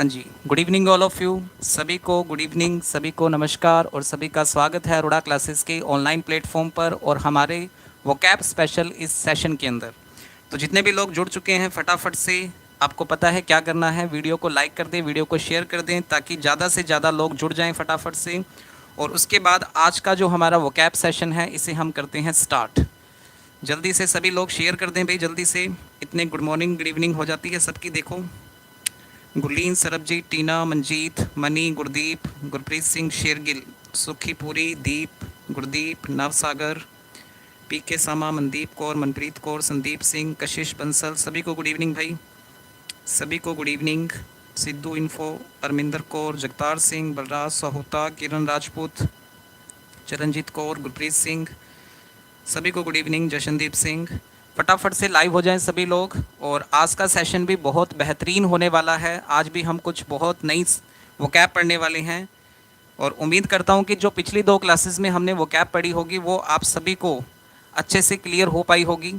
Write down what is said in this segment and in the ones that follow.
हाँ जी, good evening all of you. सभी को गुड इवनिंग, सभी को नमस्कार और सभी का स्वागत है अरोड़ा क्लासेस के ऑनलाइन प्लेटफॉर्म पर और हमारे वोकैब स्पेशल इस सेशन के अंदर। तो जितने भी लोग जुड़ चुके हैं फटाफट से आपको पता है क्या करना है, वीडियो को लाइक कर दें, वीडियो को शेयर कर दें ताकि ज़्यादा से ज़्यादा लोग जुड़ जाएँ फटाफट से। और उसके बाद आज का जो हमारा वोकैब सेशन है इसे हम करते हैं स्टार्ट। जल्दी से सभी लोग शेयर कर दें भाई, जल्दी से। इतने गुड मॉर्निंग गुड इवनिंग हो जाती है सबकी। देखो, गुरलीन, सरबजीत, टीना, मंजीत, मनी, गुरदीप, गुरप्रीत सिंह, शेरगिल, सुखीपुरी, दीप, गुरदीप, नवसागर, पीके सामा, मनदीप कौर, मनप्रीत कौर, संदीप सिंह, कशिश बंसल, सभी को गुड इवनिंग भाई, सभी को good evening. Sidhu info, Arminder Kaur, Jagtar Singh, Balraj Sahuta, Kiran Rajput, Charanjit Kaur, Gurpreet Singh, सभी को गुड इवनिंग। जशनदीप सिंह, फटाफट से लाइव हो जाएं सभी लोग। और आज का सेशन भी बहुत बेहतरीन होने वाला है। आज भी हम कुछ बहुत नई वोकैब पढ़ने वाले हैं और उम्मीद करता हूं कि जो पिछली 2 क्लासेस में हमने वोकैब पढ़ी होगी वो आप सभी को अच्छे से क्लियर हो पाई होगी।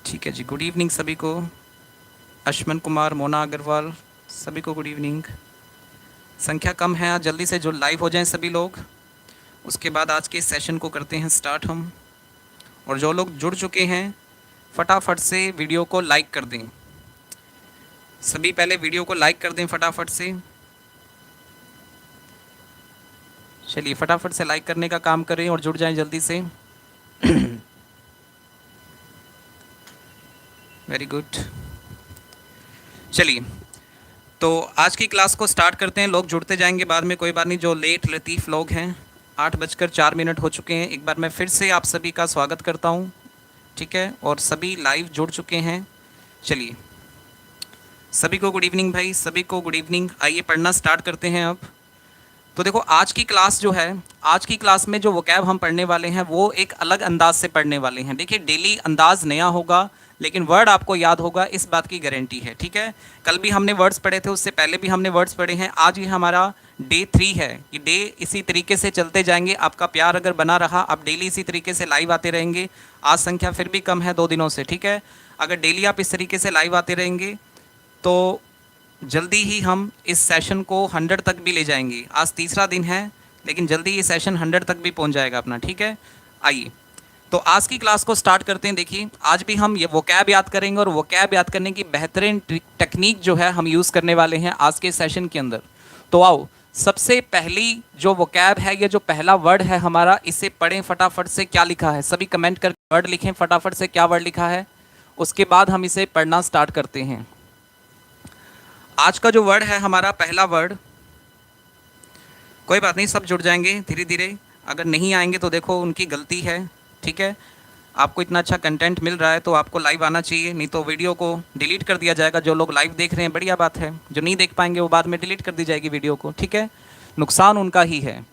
ठीक है जी, गुड इवनिंग सभी को। अश्मन कुमार, मोना अग्रवाल, सभी को गुड इवनिंग। संख्या कम है, आज जल्दी से जो लाइव हो जाएं सभी लोग। उसके बाद आज के सेशन को करते हैं स्टार्ट हम। और जो लोग जुड़ चुके हैं फटाफट से वीडियो को लाइक कर दें। सभी पहले वीडियो को लाइक कर दें फटाफट से। चलिए फटाफट से लाइक करने का काम करें और जुड़ जाएं जल्दी से। Very good. चलिए तो आज की क्लास को स्टार्ट करते हैं। लोग जुड़ते जाएंगे बाद में, कोई बात नहीं। जो लेट लतीफ़ लोग हैं, 8:04 हो चुके हैं। एक बार मैं फिर से आप सभी का स्वागत करता हूं, ठीक है। और सभी लाइव जुड़ चुके हैं। चलिए सभी को गुड इवनिंग भाई, सभी को गुड इवनिंग। आइए पढ़ना स्टार्ट करते हैं अब। तो देखो, आज की क्लास जो है, आज की क्लास में जो वोकैब हम पढ़ने वाले हैं वो एक अलग अंदाज से पढ़ने वाले हैं। देखिए, डेली अंदाज नया होगा लेकिन वर्ड आपको याद होगा, इस बात की गारंटी है, ठीक है। कल भी हमने वर्ड्स पढ़े थे, उससे पहले भी हमने वर्ड्स पढ़े हैं। आज ये हमारा डे 3 है। ये डे इसी तरीके से चलते जाएंगे। आपका प्यार अगर बना रहा, आप डेली इसी तरीके से लाइव आते रहेंगे। आज संख्या फिर भी कम है 2 दिनों से, ठीक है। अगर डेली आप इस तरीके से लाइव आते रहेंगे तो जल्दी ही हम इस सेशन को 100 तक भी ले जाएंगे। आज तीसरा दिन है लेकिन जल्दी ये सेशन 100 तक भी पहुंच जाएगा अपना, ठीक है। आइए तो आज की क्लास को स्टार्ट करते हैं। देखिए, आज भी हम ये वोकैब याद करेंगे और वोकैब याद करने की बेहतरीन टेक्निक जो है हम यूज़ करने वाले हैं आज के सेशन के अंदर। तो आओ, सबसे पहली जो वोकैब है, ये जो पहला वर्ड है हमारा, इसे पढ़ें फटाफट से। क्या लिखा है सभी कमेंट करके वर्ड लिखें फटाफट से, क्या वर्ड लिखा है। उसके बाद हम इसे पढ़ना स्टार्ट करते हैं। आज का जो वर्ड है हमारा पहला वर्ड, कोई बात नहीं, सब जुड़ जाएंगे धीरे धीरे। अगर नहीं आएंगे तो देखो उनकी गलती है, ठीक है। आपको इतना अच्छा कंटेंट मिल रहा है तो आपको लाइव आना चाहिए, नहीं तो वीडियो को डिलीट कर दिया जाएगा। जो लोग लाइव देख रहे हैं बढ़िया बात है, जो नहीं देख पाएंगे वो बाद में डिलीट कर दी जाएगी वीडियो को, ठीक है। नुकसान उनका ही है।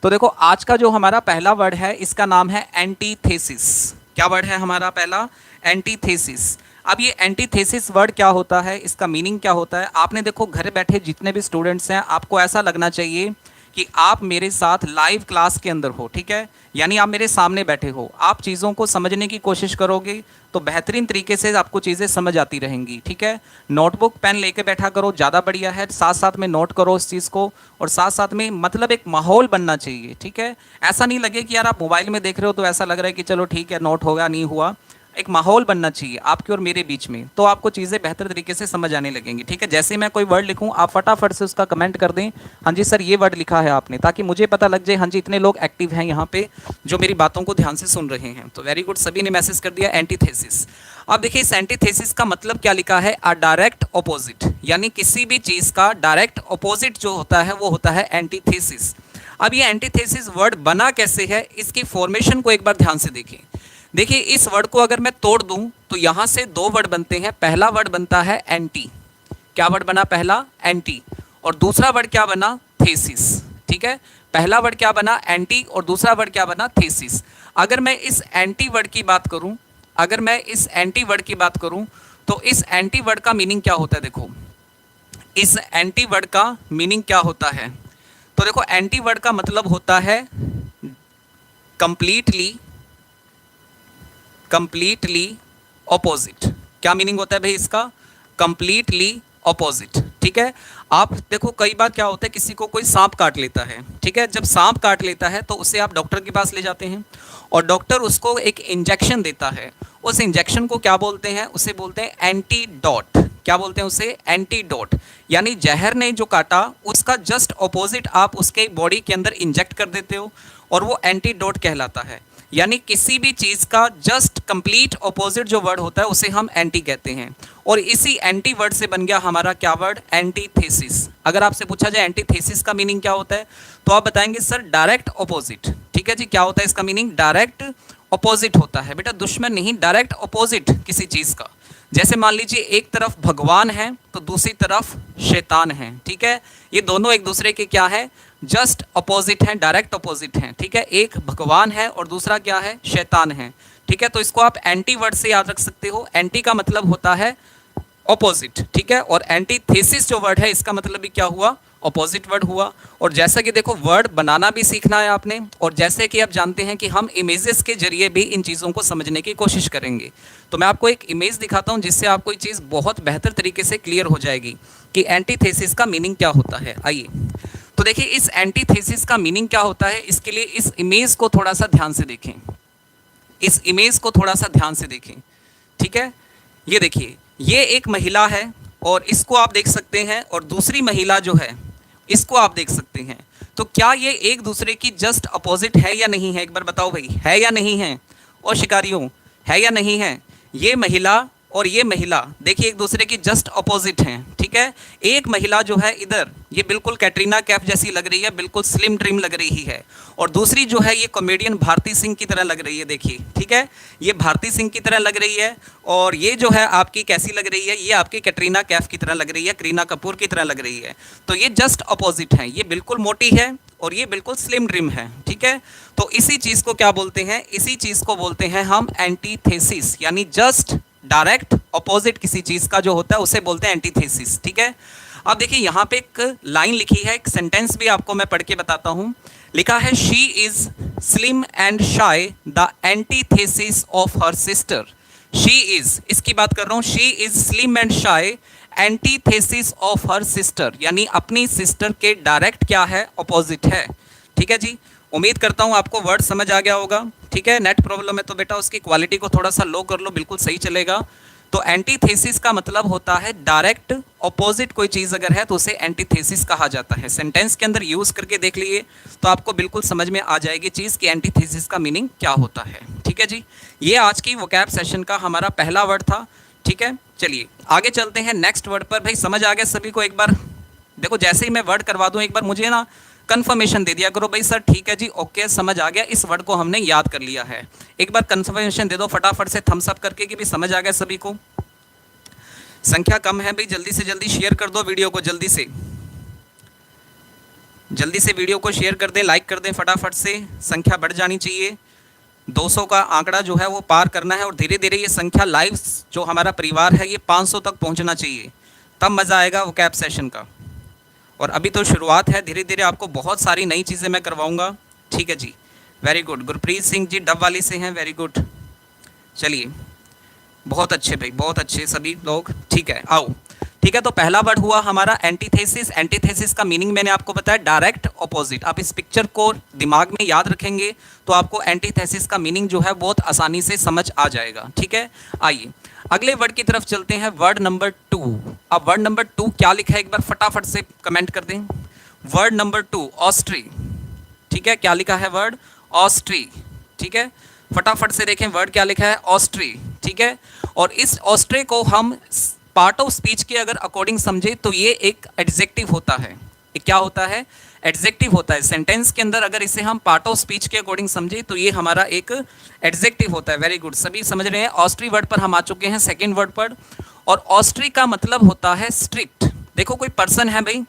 तो देखो, आज का जो हमारा पहला वर्ड है इसका नाम है एंटीथेसिस। क्या वर्ड है हमारा पहला? एंटीथेसिस। अब ये एंटीथेसिस वर्ड क्या होता है, इसका मीनिंग क्या होता है? आपने देखो, घर बैठे जितने भी स्टूडेंट्स हैं, आपको ऐसा लगना चाहिए कि आप मेरे साथ लाइव क्लास के अंदर हो, ठीक है। यानी आप मेरे सामने बैठे हो, आप चीज़ों को समझने की कोशिश करोगे तो बेहतरीन तरीके से आपको चीज़ें समझ आती रहेंगी, ठीक है। नोटबुक पेन लेके बैठा करो, ज़्यादा बढ़िया है। साथ साथ में नोट करो उस चीज़ को, और साथ साथ में मतलब एक माहौल बनना चाहिए, ठीक है। ऐसा नहीं लगे कि यार आप मोबाइल में देख रहे हो तो ऐसा लग रहा है कि चलो ठीक है, नोट होगा नहीं हुआ। एक माहौल बनना चाहिए आपके और मेरे बीच में, तो आपको चीज़ें बेहतर तरीके से समझ आने लगेंगी, ठीक है। जैसे मैं कोई वर्ड लिखूं, आप फटाफट से उसका कमेंट कर दें, हाँ जी सर ये वर्ड लिखा है आपने, ताकि मुझे पता लग जाए हाँ जी इतने लोग एक्टिव हैं यहाँ पे जो मेरी बातों को ध्यान से सुन रहे हैं। तो वेरी गुड, सभी ने मैसेज कर दिया एंटीथेसिस। अब देखिए, इस एंटीथेसिस का मतलब क्या लिखा है? अ डायरेक्ट ऑपोजिट, यानी किसी भी चीज़ का डायरेक्ट ऑपोजिट जो होता है वो होता है एंटीथेसिस। अब ये एंटीथेसिस वर्ड बना कैसे है, इसकी फॉर्मेशन को एक बार ध्यान से देखें। देखिए, इस वर्ड को अगर मैं तोड़ दूं तो यहां से 2 वर्ड बनते हैं। पहला वर्ड बनता है एंटी। क्या वर्ड बना पहला? एंटी। और दूसरा वर्ड क्या बना? थेसिस, ठीक है। पहला वर्ड क्या बना? एंटी, और दूसरा वर्ड क्या बना? थेसिस। अगर मैं इस एंटी वर्ड की बात करूं, अगर मैं इस एंटी वर्ड की बात करूं तो इस एंटी वर्ड का मीनिंग क्या होता है? देखो, इस एंटी वर्ड का मीनिंग क्या होता है? तो देखो, एंटी वर्ड का मतलब होता है कंप्लीटली ऑपोजिट, क्या मीनिंग होता है भाई इसका? Completely opposite. ठीक है, आप देखो कई बार क्या होता है, किसी को कोई सांप काट लेता है, ठीक है, जब सांप काट लेता है तो उसे आप डॉक्टर के पास ले जाते हैं और डॉक्टर उसको एक इंजेक्शन देता है। उस इंजेक्शन को क्या बोलते हैं? उसे बोलते हैं एंटीडोट। क्या बोलते हैं उसे? एंटीडोट। यानी जहर ने जो काटा उसका जस्ट ऑपोजिट आप उसके बॉडी के अंदर इंजेक्ट कर देते हो और वो एंटीडोट कहलाता है। यानी किसी भी चीज़ का जस्ट कंप्लीट ऑपोजिट जो वर्ड होता है उसे हम एंटी कहते हैं। और इसी एंटी वर्ड से बन गया हमारा क्या वर्ड? एंटीथेसिस। अगर आपसे पूछा जाए एंटीथेसिस का मीनिंग क्या होता है तो आप बताएंगे सर डायरेक्ट ऑपोजिट। ठीक है जी, क्या होता है इसका मीनिंग? डायरेक्ट ऑपोजिट होता है बेटा, दुश्मन नहीं, डायरेक्ट ऑपोजिट किसी चीज़ का। जैसे मान लीजिए एक तरफ भगवान है तो दूसरी तरफ शैतान है। ठीक है, ये दोनों एक दूसरे के क्या है? जस्ट अपोजिट हैं, डायरेक्ट अपोजिट हैं। ठीक है, एक भगवान है और दूसरा क्या है? शैतान है। ठीक है, तो इसको आप एंटी वर्ड से याद रख सकते हो। एंटी का मतलब होता है ऑपोजिट। ठीक है, और एंटीथेसिस जो वर्ड है इसका मतलब भी क्या हुआ? ऑपोजिट वर्ड हुआ। और जैसा कि देखो वर्ड बनाना भी सीखना है आपने, और जैसे कि आप जानते हैं कि हम इमेजेस के जरिए भी इन चीज़ों को समझने की कोशिश करेंगे। तो मैं आपको एक इमेज दिखाता हूं जिससे आपको ये चीज़ बहुत बेहतर तरीके से क्लियर हो जाएगी कि एंटीथेसिस का मीनिंग क्या होता है। आइए तो देखिए इस एंटीथेसिस का मीनिंग क्या होता है, इसके लिए इस इमेज को थोड़ा सा ध्यान से देखें। इस इमेज को थोड़ा सा ध्यान से देखें। ठीक है, ये देखिए ये एक महिला है और इसको आप देख सकते हैं, और दूसरी महिला जो है इसको आप देख सकते हैं। तो क्या ये एक दूसरे की जस्ट अपोजिट है या नहीं है? एक बार बताओ भाई, है या नहीं है? और शिकारियों, है या नहीं है? ये महिला और ये महिला देखिए एक दूसरे की जस्ट अपोजिट हैं। ठीक है, एक महिला जो है इधर ये बिल्कुल कैटरीना कैफ जैसी लग रही है, बिल्कुल स्लिम ट्रिम लग रही है, और दूसरी जो है ये कॉमेडियन भारती सिंह की तरह लग रही है। देखिए ठीक है, ये भारती सिंह की तरह लग रही है, और ये जो है आपकी कैसी लग रही है? ये आपकी कैटरीना कैफ की तरह लग रही है, करीना कपूर की तरह लग रही है। तो ये जस्ट अपोजिट हैं, ये बिल्कुल मोटी है और ये बिल्कुल स्लिम ट्रिम है। ठीक है, तो इसी चीज़ को क्या बोलते हैं? इसी चीज़ को बोलते हैं हम एंटीथेसिस, यानी जस्ट डायरेक्ट ऑपोजिट किसी चीज़ का जो होता है उसे बोलते हैं एंटीथेसिस। ठीक है, अब देखिए यहाँ पे एक लाइन लिखी है, एक सेंटेंस भी आपको मैं पढ़ के बताता हूँ। लिखा है she is slim and shy the antithesis of her sister. She is, इसकी बात कर रहा हूँ, she is slim and shy antithesis of her sister, यानी अपनी सिस्टर के डायरेक्ट क्या है? ऑपोजिट है। ठीक है जी, उम्मीद करता हूँ आपको वर्ड समझ आ गया होगा। ठीक है, नेट प्रॉब्लम है तो बेटा उसकी क्वालिटी को थोड़ा सा लो कर लो, बिल्कुल सही चलेगा। तो एंटीथेसिस का मतलब होता है डायरेक्ट ऑपोजिट कोई चीज़ अगर है तो उसे एंटीथेसिस कहा जाता है। सेंटेंस के अंदर यूज़ करके देख लिए तो आपको बिल्कुल समझ में आ जाएगी चीज़ कि एंटीथेसिस का मीनिंग क्या होता है। ठीक है जी, ये आज की वोकैब सेशन का हमारा पहला वर्ड था। ठीक है, चलिए आगे चलते हैं नेक्स्ट वर्ड पर। भाई समझ आ गया सभी को? एक बार देखो जैसे ही मैं वर्ड करवा दूँ एक बार मुझे ना कंफर्मेशन दे दिया करो भाई सर ठीक है जी, ओके समझ आ गया, इस वर्ड को हमने याद कर लिया है। एक बार कंफर्मेशन दे दो फटाफट से थम्स अप करके कि भी समझ आ गया सभी को। संख्या कम है भाई, जल्दी से जल्दी शेयर कर दो वीडियो को, जल्दी से वीडियो को शेयर कर दें, लाइक कर दें फटाफट से, संख्या बढ़ जानी चाहिए। 200 का आंकड़ा जो है वो पार करना है और धीरे धीरे ये संख्या लाइव जो हमारा परिवार है ये 500 तक पहुंचना चाहिए, तब मज़ा आएगा वोकैब सेशन का। और अभी तो शुरुआत है, धीरे धीरे आपको बहुत सारी नई चीज़ें मैं करवाऊंगा। ठीक है जी, very good. Gurpreet Singh ji dub वाली से हैं, वेरी गुड। चलिए बहुत अच्छे भाई, बहुत अच्छे सभी लोग। ठीक है, आओ। ठीक है, तो पहला वर्ड हुआ हमारा एंटीथेसिस। एंटीथेसिस का मीनिंग मैंने आपको बताया डायरेक्ट ऑपोजिट। आप इस पिक्चर को दिमाग में याद रखेंगे तो आपको एंटीथेसिस का मीनिंग जो है बहुत आसानी से समझ आ जाएगा। ठीक है, आइए अगले वर्ड की तरफ चलते हैं, वर्ड नंबर 2। अब वर्ड नंबर 2 क्या लिखा है एक बार फटाफट से कमेंट कर दें। Word number 2 ऑस्ट्री। ठीक है, क्या लिखा है? वर्ड ऑस्ट्री। ठीक है, फटाफट से देखें वर्ड क्या लिखा है? ऑस्ट्री। ठीक है, और इस ऑस्ट्री को हम पार्ट ऑफ स्पीच के अगर अकॉर्डिंग समझे तो ये एक एडजेक्टिव होता है। ये क्या होता है? एडजेक्टिव होता है। सेंटेंस के अंदर अगर इसे हम पार्ट ऑफ स्पीच के अकॉर्डिंग समझे तो ये हमारा एक एडजेक्टिव होता है। वेरी गुड, सभी समझ रहे हैं। ऑस्ट्री वर्ड पर हम आ चुके हैं, सेकंड वर्ड पर। और ऑस्ट्री का मतलब होता है स्ट्रिक्ट। देखो कोई पर्सन है भाई,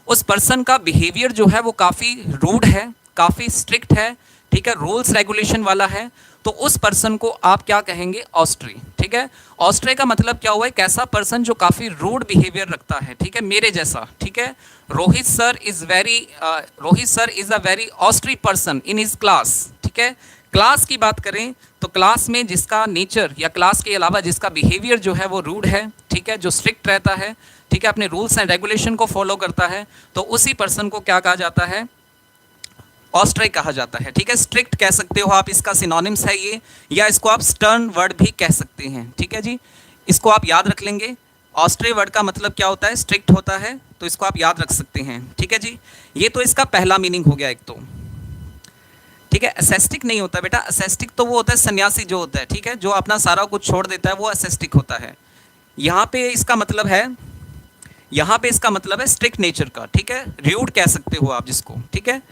उस पर्सन का बिहेवियर जो है वो काफ़ी रूड है, काफ़ी स्ट्रिक्ट है। ठीक है, रूल्स रेगुलेशन वाला है, तो उस पर्सन को आप क्या कहेंगे? ऑस्ट्री। ठीक है, ऑस्ट्री का मतलब क्या हुआ? एक ऐसा पर्सन जो काफ़ी रूड बिहेवियर रखता है। ठीक है, मेरे जैसा। ठीक है, Rohit sir is a very austere person in his class. ठीक है, क्लास की बात करें तो क्लास में जिसका नेचर या क्लास के अलावा जिसका बिहेवियर जो है वो रूड है, ठीक है, जो स्ट्रिक्ट रहता है, ठीक है, अपने रूल्स एंड रेगुलेशन को फॉलो करता है, तो उसी पर्सन को क्या कहा जाता है, ऑस्ट्रे कहा जाता है, ठीक है। स्ट्रिक्ट कह सकते हो आप, इसका सिनोनिम्स है ये, या इसको आप स्टर्न वर्ड भी कह सकते हैं, ठीक है जी। इसको आप याद रख लेंगे, ऑस्ट्रे वर्ड का मतलब क्या होता है, स्ट्रिक्ट होता है, तो इसको आप याद रख सकते हैं, ठीक है जी। ये तो इसका पहला मीनिंग हो गया एक तो, ठीक है। असेस्टिक नहीं होता बेटा, असेस्टिक तो वो होता है सन्यासी जो होता है, ठीक है, जो अपना सारा कुछ छोड़ देता है, वो असेस्टिक होता है। यहाँ पे इसका मतलब है, यहाँ पे इसका मतलब है स्ट्रिक्ट नेचर का, ठीक है, र्यूड कह सकते हो आप जिसको, ठीक है।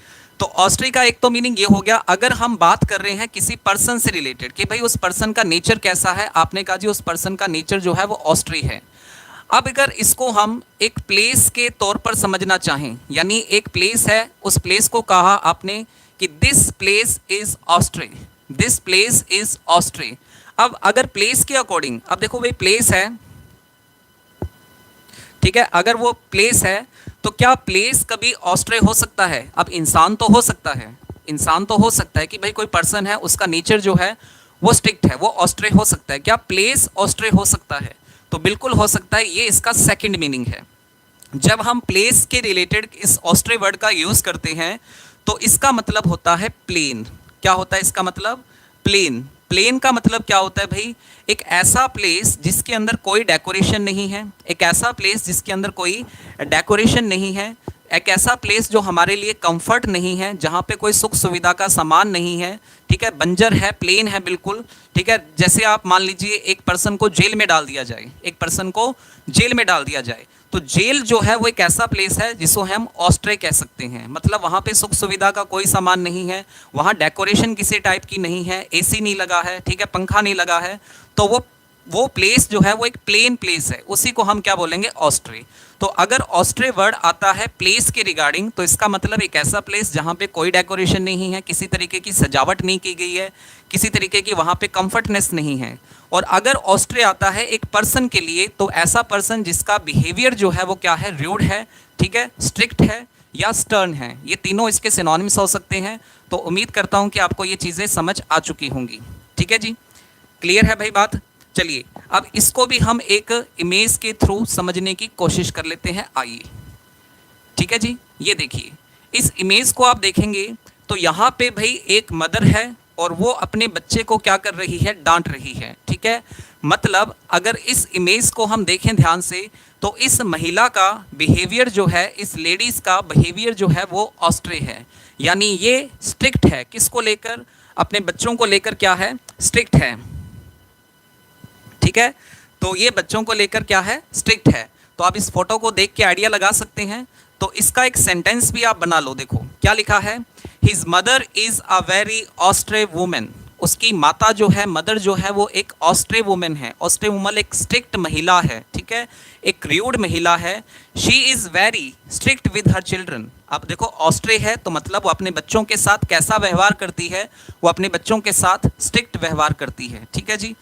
तो ऑस्ट्रे का एक तो मीनिंग ये हो गया। अगर हम बात कर रहे हैं किसी पर्सन से रिलेटेड कि भाई उस पर्सन का नेचर कैसा है, आपने कहा जी उस पर्सन का नेचर जो है वो ऑस्ट्रे है। अब अगर इसको हम एक प्लेस के तौर पर समझना चाहें, यानी एक प्लेस है, उस प्लेस को कहा आपने कि this place is austere, this place is austere. अब अगर प्लेस के अकॉर्डिंग, अब देखो भाई प्लेस है, ठीक है, अगर वो प्लेस है तो क्या प्लेस कभी ऑस्ट्रे हो सकता है? अब इंसान तो हो सकता है, इंसान तो हो सकता है कि भाई कोई पर्सन है, उसका नेचर जो है वो स्ट्रिक्ट है, वो ऑस्ट्रे हो सकता है। क्या प्लेस ऑस्ट्रे हो सकता है? तो बिल्कुल हो सकता है, ये इसका सेकंड मीनिंग है। जब हम प्लेस के रिलेटेड इस ऑस्ट्रे वर्ड का यूज करते हैं तो इसका मतलब होता है प्लेन। क्या होता है इसका मतलब? प्लेन। प्लेन का मतलब क्या होता है भाई? एक ऐसा प्लेस जिसके अंदर कोई डेकोरेशन नहीं है, एक ऐसा प्लेस जिसके अंदर कोई डेकोरेशन नहीं है, एक ऐसा प्लेस जो हमारे लिए कंफर्ट नहीं है, जहाँ पे कोई सुख सुविधा का सामान नहीं है, ठीक है, बंजर है, प्लेन है बिल्कुल, ठीक है। जैसे आप मान लीजिए एक पर्सन को जेल में डाल दिया जाए, एक पर्सन को जेल में डाल दिया जाए, तो जेल जो है वो एक ऐसा प्लेस है जिसको हम ऑस्ट्रे कह सकते हैं। मतलब वहाँ पे सुख सुविधा का कोई सामान नहीं है, वहाँ डेकोरेशन किसी टाइप की नहीं है, एसी नहीं लगा है, ठीक है, पंखा नहीं लगा है, तो वो प्लेस जो है वो एक प्लेन प्लेस है, उसी को हम क्या बोलेंगे? ऑस्ट्रे। तो अगर ऑस्ट्रे वर्ड आता है प्लेस के रिगार्डिंग तो इसका मतलब एक ऐसा प्लेस जहाँ पे कोई डेकोरेशन नहीं है, किसी तरीके की सजावट नहीं की गई है, किसी तरीके की वहाँ पे कंफर्टनेस नहीं है। और अगर ऑस्ट्रे आता है एक पर्सन के लिए तो ऐसा पर्सन जिसका बिहेवियर जो है वो क्या है? रूड है, ठीक है, स्ट्रिक्ट है या स्टर्न है। ये तीनों इसके सिनोनिम्स हो सकते हैं। तो उम्मीद करता हूँ कि आपको ये चीज़ें समझ आ चुकी होंगी, ठीक है जी, क्लियर है भाई बात? चलिए अब इसको भी हम एक इमेज के थ्रू समझने की कोशिश कर लेते हैं, आइए, ठीक है जी। ये देखिए, इस इमेज को आप देखेंगे तो यहाँ पे भाई एक मदर है और वो अपने बच्चे को क्या कर रही है? डांट रही है, ठीक है। मतलब अगर इस इमेज को हम देखें ध्यान से तो इस महिला का बिहेवियर जो है, इस लेडीज का बिहेवियर जो है वो ऑस्ट्रे है, यानी ये स्ट्रिक्ट है। किसको लेकर? अपने बच्चों को लेकर क्या है? स्ट्रिक्ट है, ठीक है। तो ये बच्चों को लेकर क्या है? स्ट्रिक्ट है। तो आप इस फोटो को देख के आइडिया लगा सकते हैं। तो इसका एक सेंटेंस भी आप बना लो, देखो क्या लिखा है, his mother is a very austere women. उसकी माता जो है, मदर जो है, वो एक ऑस्ट्रे वुमेन है। ऑस्ट्रे वुमन एक स्ट्रिक्ट महिला है, ठीक है, एक रूड महिला है। She is very strict with her children. अब देखो ऑस्ट्रे है तो मतलब वो अपने बच्चों के साथ कैसा व्यवहार करती है? वो अपने बच्चों के साथ स्ट्रिक्ट व्यवहार करती है, ठीक है जी।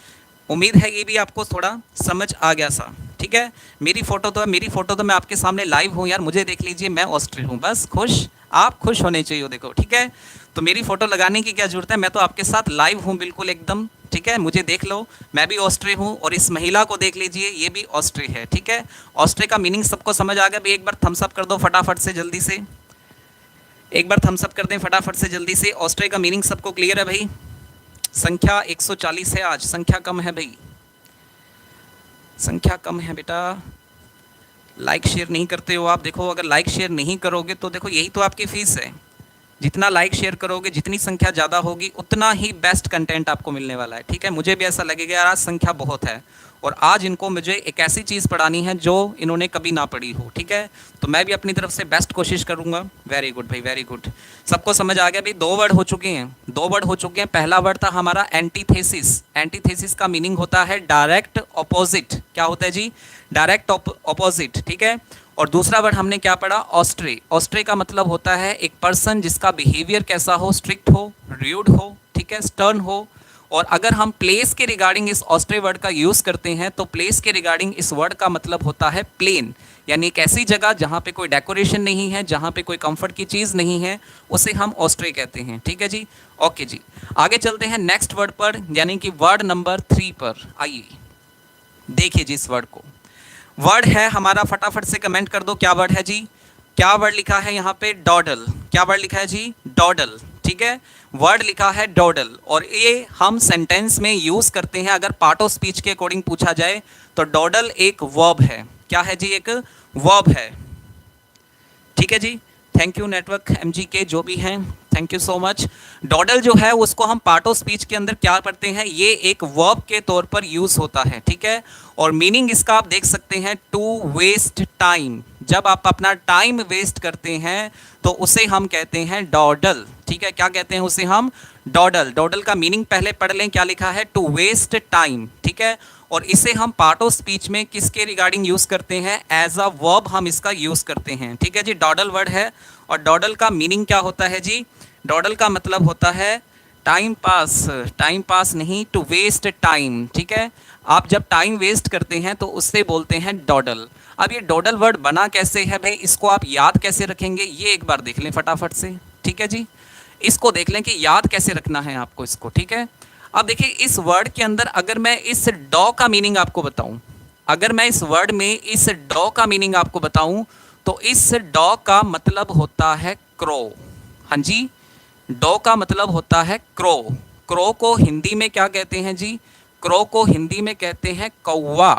उम्मीद है ये भी आपको थोड़ा समझ आ गया सा, ठीक है। मेरी फोटो तो मैं आपके सामने लाइव हूँ यार, मुझे देख लीजिए, मैं ऑस्ट्रे हूँ, बस खुश, आप खुश होने चाहिए, देखो, ठीक है। तो मेरी फोटो लगाने की क्या जरूरत है, मैं तो आपके साथ लाइव हूँ बिल्कुल एकदम, ठीक है। मुझे देख लो, मैं भी ऑस्ट्रे हूँ और इस महिला को देख लीजिए, ये भी ऑस्ट्रे है, ठीक है। ऑस्ट्रे का मीनिंग सबको समझ आ गया भाई? एक बार थम्स अप कर दो फटाफट से, जल्दी से एक बार थम्स अप कर दें फटाफट से जल्दी से। ऑस्ट्रे का मीनिंग सबको क्लियर है भाई? संख्या 140 है आज, संख्या कम है भाई, संख्या कम है बेटा। लाइक शेयर नहीं करते हो आप, देखो अगर लाइक शेयर नहीं करोगे तो देखो यही तो आपकी फीस है। जितना लाइक शेयर करोगे, जितनी संख्या ज़्यादा होगी, उतना ही बेस्ट कंटेंट आपको मिलने वाला है, ठीक है। मुझे भी ऐसा लगेगा यार आज संख्या बहुत है और आज इनको मुझे एक ऐसी चीज़ पढ़ानी है जो इन्होंने कभी ना पढ़ी हो, ठीक है। तो मैं भी अपनी तरफ से बेस्ट कोशिश करूँगा। वेरी गुड भाई, वेरी गुड। सबको समझ आ गया भाई? 2 वर्ड हो चुके हैं, 2 वर्ड हो चुके हैं। पहला वर्ड था हमारा एंटीथेसिस। एंटीथेसिस का मीनिंग होता है डायरेक्ट ऑपोजिट। क्या होता है जी? डायरेक्ट ऑपोजिट, ठीक है। और दूसरा वर्ड हमने क्या पढ़ा? ऑस्ट्रे। ऑस्ट्रे का मतलब होता है एक पर्सन जिसका बिहेवियर कैसा हो? स्ट्रिक्ट हो, रूड हो, ठीक है, स्टर्न हो। और अगर हम प्लेस के रिगार्डिंग इस ऑस्ट्रे वर्ड का यूज़ करते हैं तो प्लेस के रिगार्डिंग इस वर्ड का मतलब होता है प्लेन, यानी एक ऐसी जगह जहाँ पे कोई डेकोरेशन नहीं है, जहाँ पे कोई कंफर्ट की चीज़ नहीं है, उसे हम ऑस्ट्रे कहते हैं। ठीक है जी, ओके जी। आगे चलते हैं नेक्स्ट वर्ड पर, यानी कि वर्ड नंबर 3 पर। आइए देखिए जी इस वर्ड को। वर्ड है हमारा, फटाफट से कमेंट कर दो क्या वर्ड है जी। क्या वर्ड लिखा है यहाँ पे? डॉडल। क्या वर्ड लिखा है जी? डॉडल। ठीक है, वर्ड लिखा है डॉडल, और ये हम सेंटेंस में यूज करते हैं अगर पार्ट ऑफ स्पीच के अकॉर्डिंग पूछा जाए तो डॉडल एक वर्ब है। क्या है जी? एक वर्ब है। ठीक है जी, थैंक यू नेटवर्क एमजी के जो भी हैं, थैंक यू सो मच। डॉडल जो है उसको हम पार्ट ऑफ स्पीच के अंदर क्या करते हैं, ये एक वर्ब के तौर पर यूज होता है। ठीक है, और मीनिंग इसका आप देख सकते हैं, टू वेस्ट टाइम। जब आप अपना टाइम वेस्ट करते हैं तो उसे हम कहते हैं डॉडल। ठीक है, क्या कहते हैं उसे हम? डॉडल। डॉडल का मीनिंग पहले पढ़ लें, क्या लिखा है? To waste time. ठीक है, और इसे हम पार्ट ऑफ स्पीच में किसके रिगार्डिंग यूज करते हैं? एज अ वर्ब हम इसका यूज करते हैं। ठीक है जी, डॉडल वर्ड है, और डॉडल का मीनिंग क्या होता है जी? डॉडल का मतलब होता है टाइम पास। टाइम पास नहीं, टू वेस्ट टाइम। ठीक है, आप जब टाइम वेस्ट करते हैं तो उससे बोलते हैं डॉडल। अब ये डॉडल वर्ड बना कैसे है भाई, इसको आप याद कैसे रखेंगे, ये एक बार देख लें फटाफट से। ठीक है जी, इसको देख लें कि याद कैसे रखना है आपको इसको। ठीक है, अब देखिए इस वर्ड के अंदर अगर मैं इस डॉ का मीनिंग आपको बताऊं, अगर मैं इस वर्ड में इस डॉ का मीनिंग आपको बताऊं तो इस डॉ का मतलब होता है क्रो। हाँ जी, डॉ का मतलब होता है क्रो। क्रो को हिंदी में क्या कहते हैं जी? क्रो को हिंदी में कहते हैं कौवा।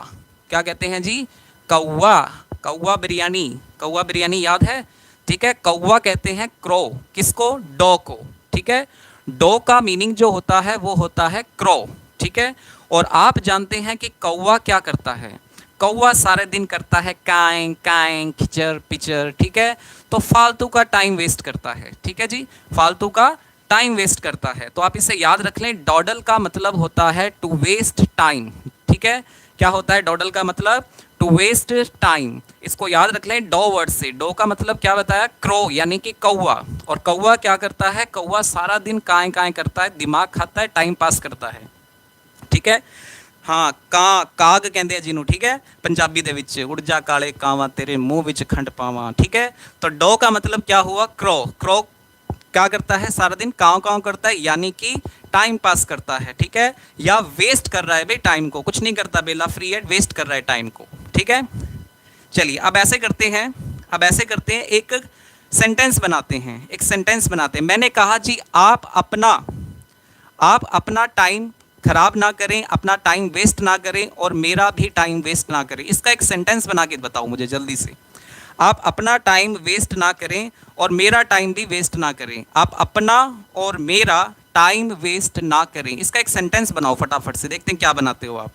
क्या कहते हैं जी? कौवा। कौवा बिरयानी, कौवा बिरयानी याद है? ठीक है, कौवा कहते हैं क्रो, किसको? डॉ को। ठीक है, डॉ का मीनिंग जो होता है वो होता है क्रो। ठीक है, और आप जानते हैं कि कौवा क्या करता है? कौवा सारे दिन करता है काएं काएं खिचर पिचर। ठीक है, तो फालतू का टाइम वेस्ट करता है। ठीक है जी, फालतू का टाइम वेस्ट करता है, तो आप इसे याद रख लें। डॉडल का मतलब होता है टू वेस्ट टाइम। ठीक है, क्या होता है डॉडल का मतलब? To waste time. इसको याद रख लें डॉ वर्ड से। डॉ का मतलब क्या बताया? क्रो, यानी कि कौवा। और कौवा क्या करता है? कौवा सारा दिन काएं काएं करता है, दिमाग खाता है, टाइम पास करता है। ठीक है, हाँ, काग कहते हैं जिन्हों। ठीक है, पंजाबी दे विच उड़ जा काले कावा तेरे मुंह विच खंड पावा। ठीक है, तो डॉ का मतलब क्या हुआ? क्रो। क्रो क्या करता है? सारा दिन काव काव करता है, यानी कि टाइम पास करता है। ठीक है, या वेस्ट कर रहा है भाई टाइम को, कुछ नहीं करता बेला फ्री है, वेस्ट कर रहा है टाइम को। ठीक है, चलिए अब ऐसे करते हैं, अब ऐसे करते हैं, एक सेंटेंस बनाते हैं, एक सेंटेंस बनाते हैं। मैंने कहा जी आप अपना टाइम खराब ना करें, अपना टाइम वेस्ट ना करें, और मेरा भी टाइम वेस्ट ना करें। इसका एक सेंटेंस बना के बताओ मुझे जल्दी से। आप अपना टाइम वेस्ट ना करें और मेरा टाइम भी वेस्ट ना करें। आप अपना और मेरा टाइम वेस्ट ना करें, इसका एक सेंटेंस बनाओ फटाफट से, देखते हैं क्या बनाते हो आप।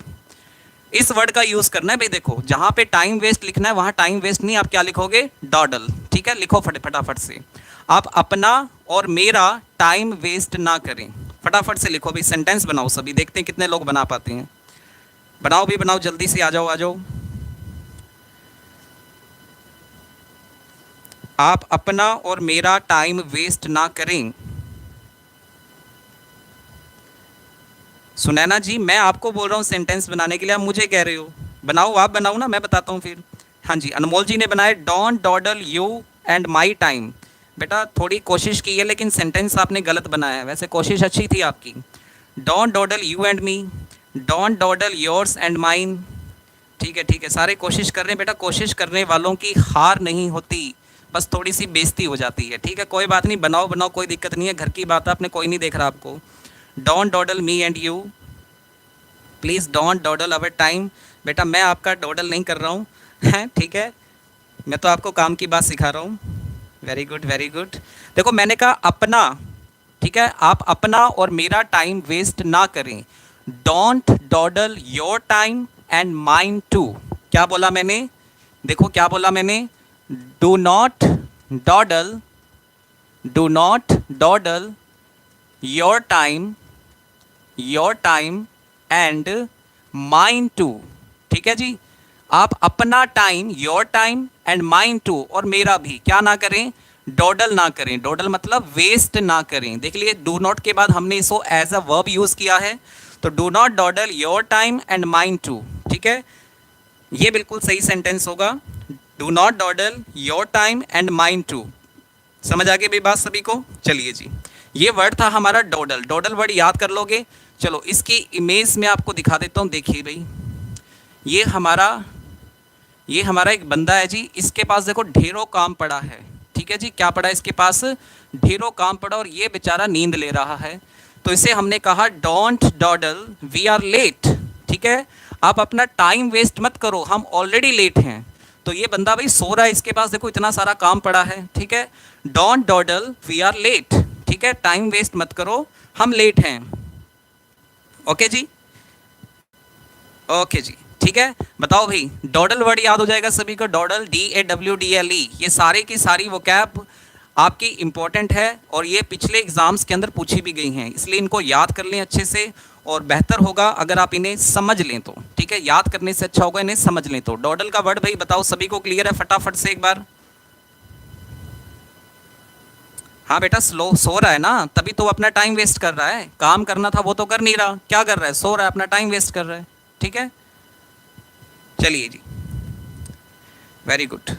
इस वर्ड का यूज करना है भाई। देखो जहां पे टाइम वेस्ट लिखना है वहां टाइम वेस्ट नहीं, आप क्या लिखोगे? डॉडल। ठीक है, लिखो फटाफट से। आप अपना और मेरा टाइम वेस्ट ना करें, फटाफट से लिखो भाई, सेंटेंस बनाओ सभी, देखते हैं कितने लोग बना पाते हैं। बनाओ भी बनाओ, जल्दी से आ जाओ आ जाओ। आप अपना और मेरा टाइम वेस्ट ना करें। सुनैना जी, मैं आपको बोल रहा हूँ सेंटेंस बनाने के लिए, आप मुझे कह रहे हो बनाओ। आप बनाओ ना, मैं बताता हूँ फिर। हाँ जी, अनमोल जी ने बनाया don't dawdle you and my time. बेटा थोड़ी कोशिश की है लेकिन सेंटेंस आपने गलत बनाया है, वैसे कोशिश अच्छी थी आपकी। Don't dawdle you and me, don't dawdle yours and mine. ठीक है, सारे कोशिश कर रहे हैं बेटा, कोशिश करने वालों की हार नहीं होती, बस थोड़ी सी बेइज्जती हो जाती है। ठीक है, कोई बात नहीं, बनाओ बनाओ, कोई दिक्कत नहीं है, घर की बात है, आपने कोई नहीं देख रहा आपको। Don't dawdle me and you, please don't dawdle our time. बेटा मैं आपका डॉडल नहीं कर रहा हूँ, हैं? ठीक है, मैं तो आपको काम की बात सिखा रहा हूँ। Very good very good. देखो मैंने कहा अपना, ठीक है, आप अपना और मेरा टाइम वेस्ट ना करें। Don't dawdle your time and mine too. क्या बोला मैंने? देखो क्या बोला मैंने? Do not dawdle your time and mine too. ठीक है जी, आप अपना time, your time and mine too, और मेरा भी क्या ना करें? डॉडल ना करें, डॉडल मतलब वेस्ट ना करें। देख लिए डू नॉट के बाद हमने इसको एज अ वर्ब यूज किया है, तो do not dawdle your time and mind too, ठीक है, ये बिल्कुल सही सेंटेंस होगा, do not dawdle your time and mind too. समझ आ गई भाई बात सभी को? चलिए जी, ये वर्ड था हमारा डॉडल। डॉडल वर्ड याद कर लोगे। चलो इसकी इमेज में आपको दिखा देता हूँ। देखिए भाई, ये हमारा एक बंदा है जी, इसके पास देखो ढेरों काम पड़ा है, ठीक है जी। क्या पड़ा है इसके पास? ढेरों काम पड़ा, और ये बेचारा नींद ले रहा है। तो इसे हमने कहा डोंट डॉडल, वी आर लेट, ठीक है। आप अपना टाइम वेस्ट मत करो, हम ऑलरेडी लेट हैं। तो ये बंदा भाई सो रहा है, इसके पास देखो इतना सारा काम पड़ा है, ठीक है। डोंट डॉडल, वी आर लेट, ठीक है, टाइम वेस्ट मत करो, हम लेट हैं। ओके जी, ओके जी, ठीक है। बताओ भाई, डॉडल वर्ड याद हो जाएगा सभी को? डॉडल, DAWDLE, ये सारे की सारी वोकैब आपकी इंपॉर्टेंट है, और ये पिछले एग्जाम्स के अंदर पूछी भी गई हैं, इसलिए इनको याद कर लें अच्छे से, और बेहतर होगा अगर आप इन्हें समझ लें तो, ठीक है। याद करने से अच्छा होगा इन्हें समझ लें तो। डॉडल का वर्ड भाई बताओ सभी को क्लियर है? फटाफट से एक बार। हाँ बेटा, सो रहा है ना, तभी तो अपना टाइम वेस्ट कर रहा है। काम करना था वो तो कर नहीं रहा, क्या कर रहा है? सो रहा है, अपना टाइम वेस्ट कर रहा है, ठीक है। चलिए जी, वेरी गुड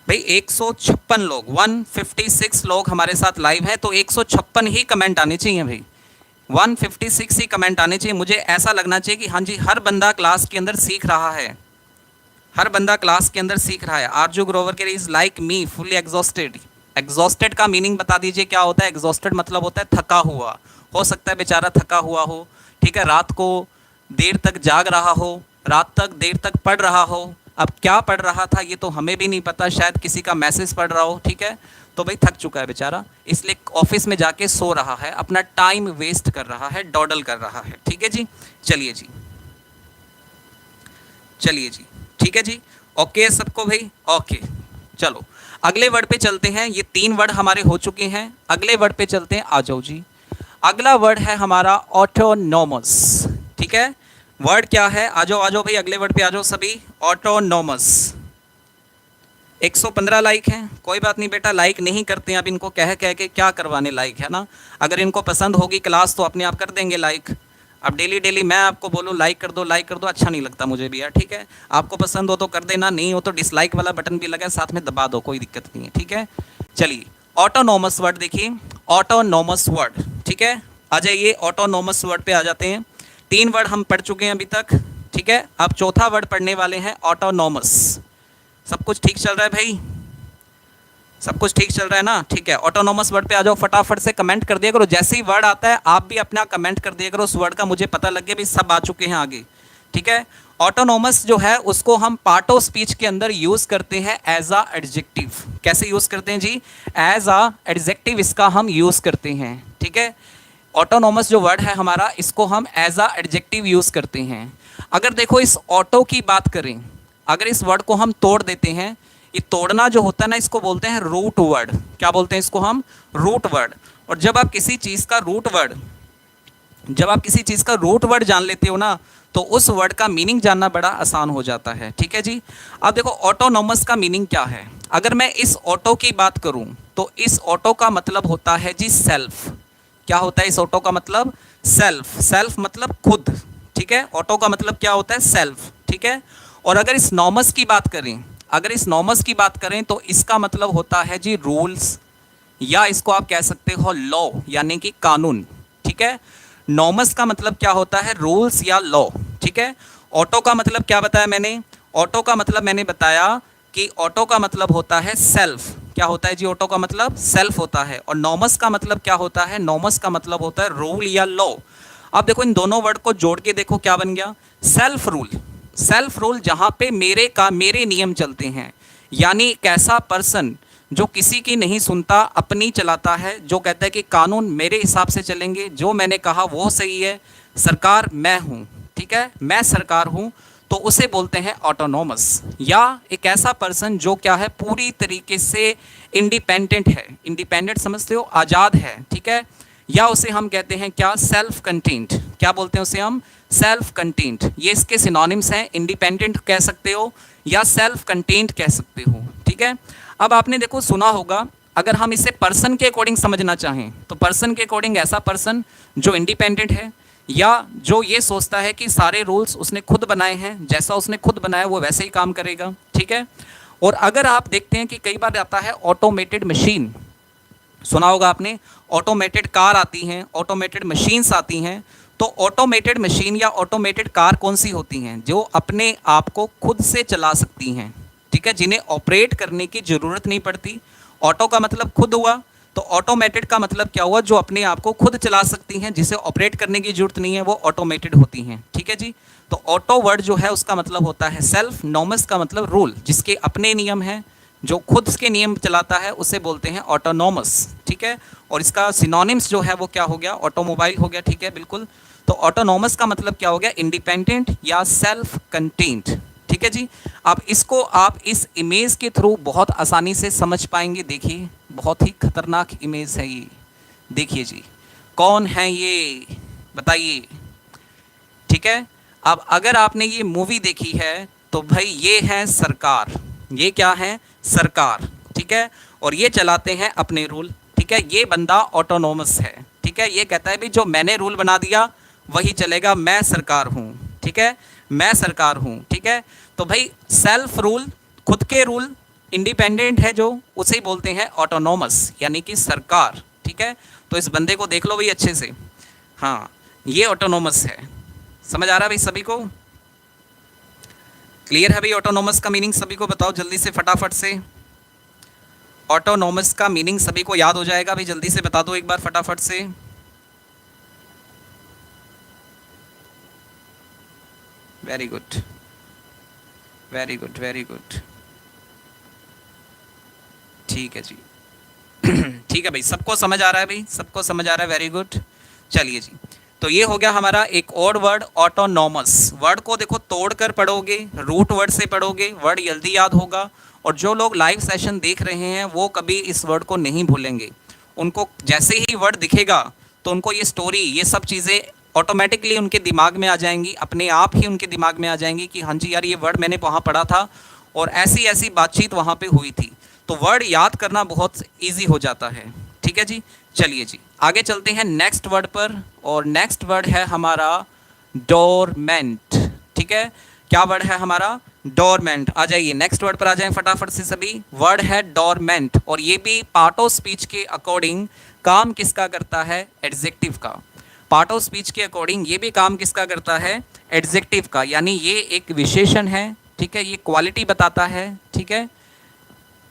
भाई। 156 लोग, 156 लोग हमारे साथ लाइव हैं, तो 156 ही कमेंट आने चाहिए भाई, 156 ही कमेंट आने चाहिए। मुझे ऐसा लगना चाहिए कि हाँ जी, हर बंदा क्लास के अंदर सीख रहा है, हर बंदा क्लास के अंदर सीख रहा है। आरजू ग्रोवर के is like me fully exhausted. Exhausted का मीनिंग बता दीजिए क्या होता है? एग्जॉस्टेड मतलब होता है थका हुआ। हो सकता है बेचारा थका हुआ हो, ठीक है, रात को देर तक जाग रहा हो, रात तक देर तक पढ़ रहा हो। अब क्या पढ़ रहा था ये तो हमें भी नहीं पता, शायद किसी का मैसेज पढ़ रहा हो, ठीक है। तो भाई थक चुका है बेचारा, इसलिए ऑफिस में जाके सो रहा है, अपना टाइम वेस्ट कर रहा है, डॉडल कर रहा है, ठीक है जी। चलिए जी, चलिए जी, ठीक है जी, ओके है सबको भाई? ओके, चलो अगले वर्ड पे चलते हैं। ये 3 वर्ड हमारे हो चुके हैं, अगले वर्ड पे चलते हैं। आ जाओ जी, अगला वर्ड है हमारा ऑटोनॉमस, ठीक है। वर्ड क्या है? आ जाओ भाई, अगले वर्ड पे आ जाओ सभी। ऑटोनॉमस। 115 लाइक हैं, कोई बात नहीं बेटा, लाइक नहीं करते हैं अब इनको कह कह के क्या करवाने, लाइक है ना। अगर इनको पसंद होगी क्लास तो अपने आप कर देंगे लाइक। अब डेली डेली मैं आपको बोलूँ लाइक कर दो, लाइक कर दो, अच्छा नहीं लगता मुझे भी यार, ठीक है। आपको पसंद हो तो कर देना, नहीं हो तो डिसलाइक वाला बटन भी लगा साथ में दबा दो, कोई दिक्कत नहीं है, ठीक है। चलिए ऑटोनॉमस वर्ड देखिए, ऑटोनॉमस वर्ड, ठीक है। आ जाइए ऑटोनॉमस वर्ड पे आ जाते हैं। 3 वर्ड हम पढ़ चुके हैं अभी तक, ठीक है। अब चौथा वर्ड पढ़ने वाले हैं, ऑटोनॉमस। सब कुछ ठीक चल रहा है भाई? सब कुछ ठीक चल रहा है ना? ठीक है, ऑटोनॉमस वर्ड पे आ जाओ, फटाफट से कमेंट कर दिया करो। जैसे ही वर्ड आता है आप भी अपना कमेंट कर दिया करो उस वर्ड का, मुझे पता लग गया भी सब आ चुके हैं आगे, ठीक है। ऑटोनॉमस जो है उसको हम पार्ट ऑफ स्पीच के अंदर यूज करते हैं एज अ एडजेक्टिव। कैसे यूज करते हैं जी? एज अ एडजेक्टिव इसका हम यूज करते हैं, ठीक है। ऑटोनॉमस जो वर्ड है हमारा, इसको हम एज अ एडजेक्टिव यूज करते हैं। अगर देखो इस ऑटो की बात करें, अगर इस वर्ड को हम तोड़ देते हैं, ये तोड़ना जो होता है ना, इसको बोलते हैं रूट वर्ड। क्या बोलते हैं इसको हम? Root word. और जब आप किसी चीज़ का रूट वर्ड जान लेते हो ना, तो उस वर्ड का मीनिंग जानना बड़ा आसान हो जाता है, ठीक है जी। अब देखो ऑटोनॉमस का मीनिंग क्या है। अगर मैं इस ऑटो की बात करूं तो इस ऑटो का मतलब होता है जी सेल्फ। क्या होता है इस ऑटो का मतलब? सेल्फ। सेल्फ मतलब खुद, ठीक है। ऑटो का मतलब क्या होता है? सेल्फ, ठीक है। और अगर इस नॉमस की बात करें, तो इसका मतलब होता है जी रूल्स, या इसको आप कह सकते हो लॉ, यानी कि कानून, ठीक है। नॉमस का मतलब क्या होता है? रूल्स या लॉ, ठीक है। ऑटो का मतलब क्या बताया मैंने? ऑटो का मतलब मैंने बताया कि ऑटो का मतलब होता है सेल्फ। क्या होता है जी? ऑटो का मतलब सेल्फ होता है। और नॉमस का मतलब क्या होता है? नॉमस का मतलब होता है रूल या लॉ। अब देखो इन दोनों वर्ड को जोड़ के देखो क्या बन गया? Self rule. सेल्फ रूल, जहां पे मेरे नियम चलते हैं, यानी एक ऐसा पर्सन जो किसी की नहीं सुनता, अपनी चलाता है, जो कहता है कि कानून मेरे हिसाब से चलेंगे, जो मैंने कहा वो सही है, सरकार मैं हूं, ठीक है, मैं सरकार हूं, तो उसे बोलते हैं ऑटोनॉमस। या एक ऐसा पर्सन जो क्या है? पूरी तरीके से इंडिपेंडेंट है। इंडिपेंडेंट समझते हो? आज़ाद है, ठीक है। या उसे हम कहते हैं क्या? Self content. क्या बोलते हैं उसे हम? Self content. ये इसके सिनोनिम्स हैं, इंडिपेंडेंट कह सकते हो या सेल्फ कंटेंट कह सकते हो, ठीक है। अब आपने देखो सुना होगा, अगर हम इसे पर्सन के अकॉर्डिंग समझना चाहें तो पर्सन के अकॉर्डिंग ऐसा पर्सन जो इंडिपेंडेंट है या जो ये सोचता है कि सारे रूल्स उसने खुद बनाए हैं, जैसा उसने खुद बनाया वो वैसे ही काम करेगा, ठीक है। और अगर आप देखते हैं कि कई बार आता है ऑटोमेटेड मशीन, सुना होगा आपने, ऑटोमेटेड कार आती हैं, ऑटोमेटेड मशीन्स आती हैं। तो ऑटोमेटेड मशीन या ऑटोमेटेड कार कौन सी होती हैं? जो अपने आप को खुद से चला सकती हैं, ठीक है, जिन्हें ऑपरेट करने की ज़रूरत नहीं पड़ती। ऑटो का मतलब खुद हुआ, तो ऑटोमेटेड का मतलब क्या हुआ? जो अपने आप को खुद चला सकती हैं, जिसे ऑपरेट करने की जरूरत नहीं है, वो ऑटोमेटेड होती हैं, ठीक है जी। तो ऑटो वर्ड जो है उसका मतलब होता है सेल्फ, नॉमस का मतलब रूल, जिसके अपने नियम हैं, जो खुद के नियम चलाता है उसे बोलते हैं ऑटोनॉमस, ठीक है। और इसका सिनोनिम्स जो है वो क्या हो गया? ऑटोमोबाइल हो गया, ठीक है, बिल्कुल। तो ऑटोनॉमस का मतलब क्या हो गया? इंडिपेंडेंट या सेल्फ कंटेन्ड, ठीक है जी। अब इसको आप इस इमेज के थ्रू बहुत आसानी से समझ पाएंगे। देखिए, बहुत ही खतरनाक इमेज है ये, देखिए जी, कौन है ये बताइए, ठीक है। अब अगर आपने ये मूवी देखी है तो भाई ये है सरकार, ये क्या है? सरकार, ठीक है। और ये चलाते हैं अपने रूल, ठीक है। ये बंदा ऑटोनॉमस है, ठीक है। ये कहता है भी जो मैंने रूल बना दिया वही चलेगा, मैं सरकार हूँ, ठीक है, मैं सरकार हूँ, ठीक है। तो भाई सेल्फ रूल, खुद के रूल, इंडिपेंडेंट है जो, उसे ही बोलते हैं ऑटोनॉमस, यानी कि सरकार, ठीक है। तो इस बंदे को देख लो भाई अच्छे से, हाँ, ये ऑटोनॉमस है। समझ आ रहा है भाई सभी को? क्लियर है भाई? ऑटोनॉमस का मीनिंग सभी को बताओ जल्दी से, फटाफट से। ऑटोनॉमस का मीनिंग सभी को याद हो जाएगा भाई, जल्दी से बता दो एक बार फटाफट से। Very good, very good, very good, ठीक है जी। ठीक है भाई, सबको समझ आ रहा है भाई, सबको समझ आ रहा है, वेरी गुड। चलिए जी, तो ये हो गया हमारा एक और वर्ड ऑटोनॉमस। वर्ड को देखो तोड़कर पढ़ोगे, रूट वर्ड से पढ़ोगे, वर्ड जल्दी याद होगा। और जो लोग लाइव सेशन देख रहे हैं वो कभी इस वर्ड को नहीं भूलेंगे। उनको जैसे ही वर्ड दिखेगा तो उनको ये स्टोरी, ये सब चीज़ें ऑटोमेटिकली उनके दिमाग में आ जाएंगी, अपने आप ही उनके दिमाग में आ जाएंगी कि हाँ जी यार, ये वर्ड मैंने वहाँ पढ़ा था और ऐसी ऐसी बातचीत वहाँ पे हुई थी। तो वर्ड याद करना बहुत ईजी हो जाता है, ठीक है जी। चलिए जी, आगे चलते हैं नेक्स्ट वर्ड पर। और नेक्स्ट वर्ड है हमारा डोरमेंट, ठीक है। क्या वर्ड है हमारा? डोरमेंट। आ जाइए नेक्स्ट वर्ड पर, आ जाएं फटाफट से सभी। वर्ड है डोरमेंट, और ये भी पार्ट ऑफ स्पीच के अकॉर्डिंग काम किसका करता है? एडजेक्टिव का। पार्ट ऑफ स्पीच के अकॉर्डिंग ये भी काम किसका करता है? एडजेक्टिव का, यानी ये एक विशेषण है, ठीक है, ये क्वालिटी बताता है, ठीक है।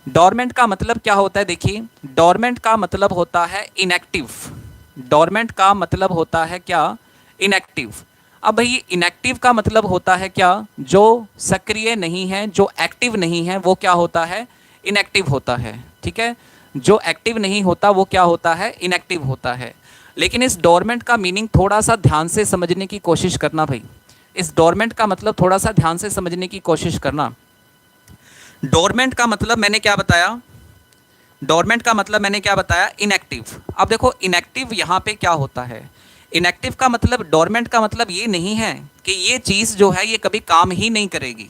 डोरमेंट का मतलब क्या होता है? देखिए, डोरमेंट का मतलब होता है इनएक्टिव। डोरमेंट का मतलब होता है क्या? इनएक्टिव। अब भाई इनएक्टिव का मतलब होता है क्या? जो सक्रिय नहीं है, जो एक्टिव नहीं है, वो क्या होता है? इनएक्टिव होता है, ठीक है। जो एक्टिव नहीं होता वो क्या होता है? इनएक्टिव होता है। लेकिन इस डोरमेंट का मीनिंग थोड़ा सा ध्यान से समझने की कोशिश करना भाई। इस डोरमेंट का मतलब थोड़ा सा ध्यान से समझने की कोशिश करना। डोरमेंट का मतलब मैंने क्या बताया? डोरमेंट का मतलब मैंने क्या बताया? इनएक्टिव। अब देखो इनएक्टिव यहाँ पे क्या होता है? इनएक्टिव का मतलब, डोरमेंट का मतलब ये नहीं है कि ये चीज़ जो है ये कभी काम ही नहीं करेगी,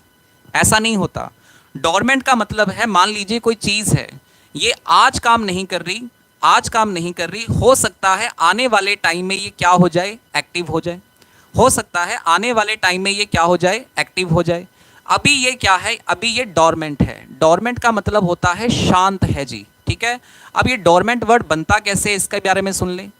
ऐसा नहीं होता। डोरमेंट का मतलब है, मान लीजिए कोई चीज़ है, ये आज काम नहीं कर रही, आज काम नहीं कर रही, हो सकता है आने वाले टाइम में ये क्या हो जाए? एक्टिव हो जाए। हो सकता है आने वाले टाइम में ये क्या हो जाए? एक्टिव हो जाए। अभी ये क्या है? अभी ये डोरमेंट है। डोरमेंट का मतलब होता है शांत है जी, ठीक है। अब ये डोरमेंट वर्ड बनता कैसे, इसके बारे में सुन लें।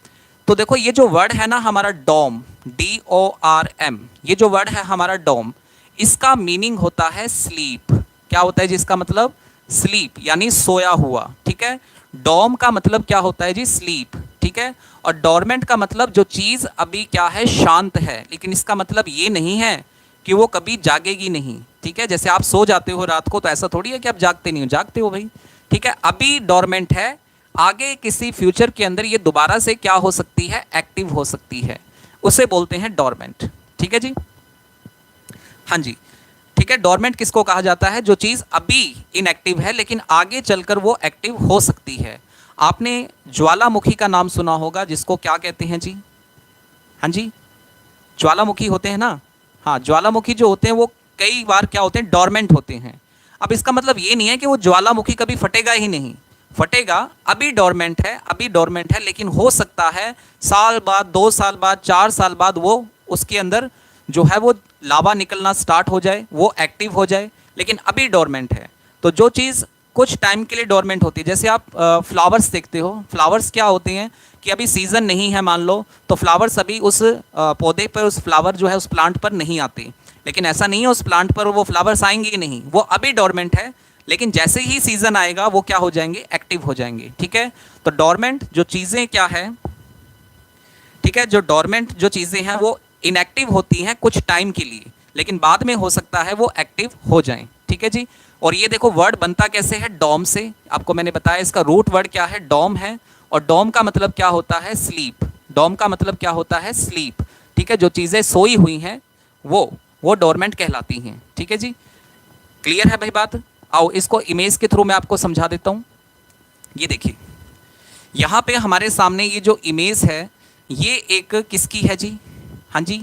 तो देखो ये जो वर्ड है ना हमारा डॉम, DORM, ये जो वर्ड है हमारा डॉम, इसका मीनिंग होता है स्लीप। क्या होता है जी इसका मतलब? स्लीप, यानी सोया हुआ, ठीक है। डॉम का मतलब क्या होता है जी? स्लीप, ठीक है। और डोरमेंट का मतलब जो चीज़ अभी क्या है? शांत है। लेकिन इसका मतलब ये नहीं है कि वो कभी जागेगी नहीं, ठीक है। जैसे आप सो जाते हो रात को तो ऐसा थोड़ी है कि आप जागते नहीं हो, जागते हो भाई, ठीक है। अभी डोरमेंट है, आगे किसी फ्यूचर के अंदर ये दोबारा से क्या हो सकती है? एक्टिव हो सकती है, उसे बोलते हैं डोरमेंट, ठीक है जी। हाँ जी, ठीक है। डोरमेंट किसको कहा जाता है? जो चीज़ अभी इनएक्टिव है लेकिन आगे चलकर वो एक्टिव हो सकती है। आपने ज्वालामुखी का नाम सुना होगा, जिसको क्या कहते हैं जी? हाँ जी, ज्वालामुखी होते हैं ना। हाँ, ज्वालामुखी जो होते हैं वो कई बार क्या होते हैं? डोरमेंट होते हैं। अब इसका मतलब ये नहीं है कि वो ज्वालामुखी कभी फटेगा ही नहीं, फटेगा, अभी डोरमेंट है, अभी डोरमेंट है, लेकिन हो सकता है साल बाद, 2 साल बाद, 4 साल बाद वो उसके अंदर जो है वो लावा निकलना स्टार्ट हो जाए, वो एक्टिव हो जाए, लेकिन अभी डोरमेंट है। तो जो चीज़ कुछ टाइम के लिए डोरमेंट होती है, जैसे आप फ्लावर्स देखते हो, फ्लावर्स क्या होते हैं कि अभी सीज़न नहीं है मान लो, तो फ्लावर्स अभी उस पौधे पर, उस फ्लावर जो है उस प्लांट पर नहीं आते, लेकिन ऐसा नहीं है उस प्लांट पर वो फ्लावर्स आएंगे ही नहीं, वो अभी डोरमेंट है, लेकिन जैसे ही सीजन आएगा वो क्या हो जाएंगे, एक्टिव हो जाएंगे। ठीक है, तो डोरमेंट जो चीज़ें क्या है, ठीक है, जो डोरमेंट जो चीज़ें हैं वो इनएक्टिव होती हैं कुछ टाइम के लिए, लेकिन बाद में हो सकता है वो एक्टिव हो जाएं। ठीक है जी। और ये देखो वर्ड बनता कैसे है, डॉम से, आपको मैंने बताया इसका रूट वर्ड क्या है, डॉम है, और डॉम का मतलब क्या होता है, स्लीप। डॉम का मतलब क्या होता है, स्लीप। ठीक है, जो चीज़ें सोई हुई हैं वो डोरमेंट कहलाती हैं। ठीक है जी, क्लियर है भाई बात। आओ इसको इमेज के थ्रू मैं आपको समझा देता हूँ। ये देखिए यहाँ पे हमारे सामने ये जो इमेज है ये एक किसकी है जी, हाँ जी,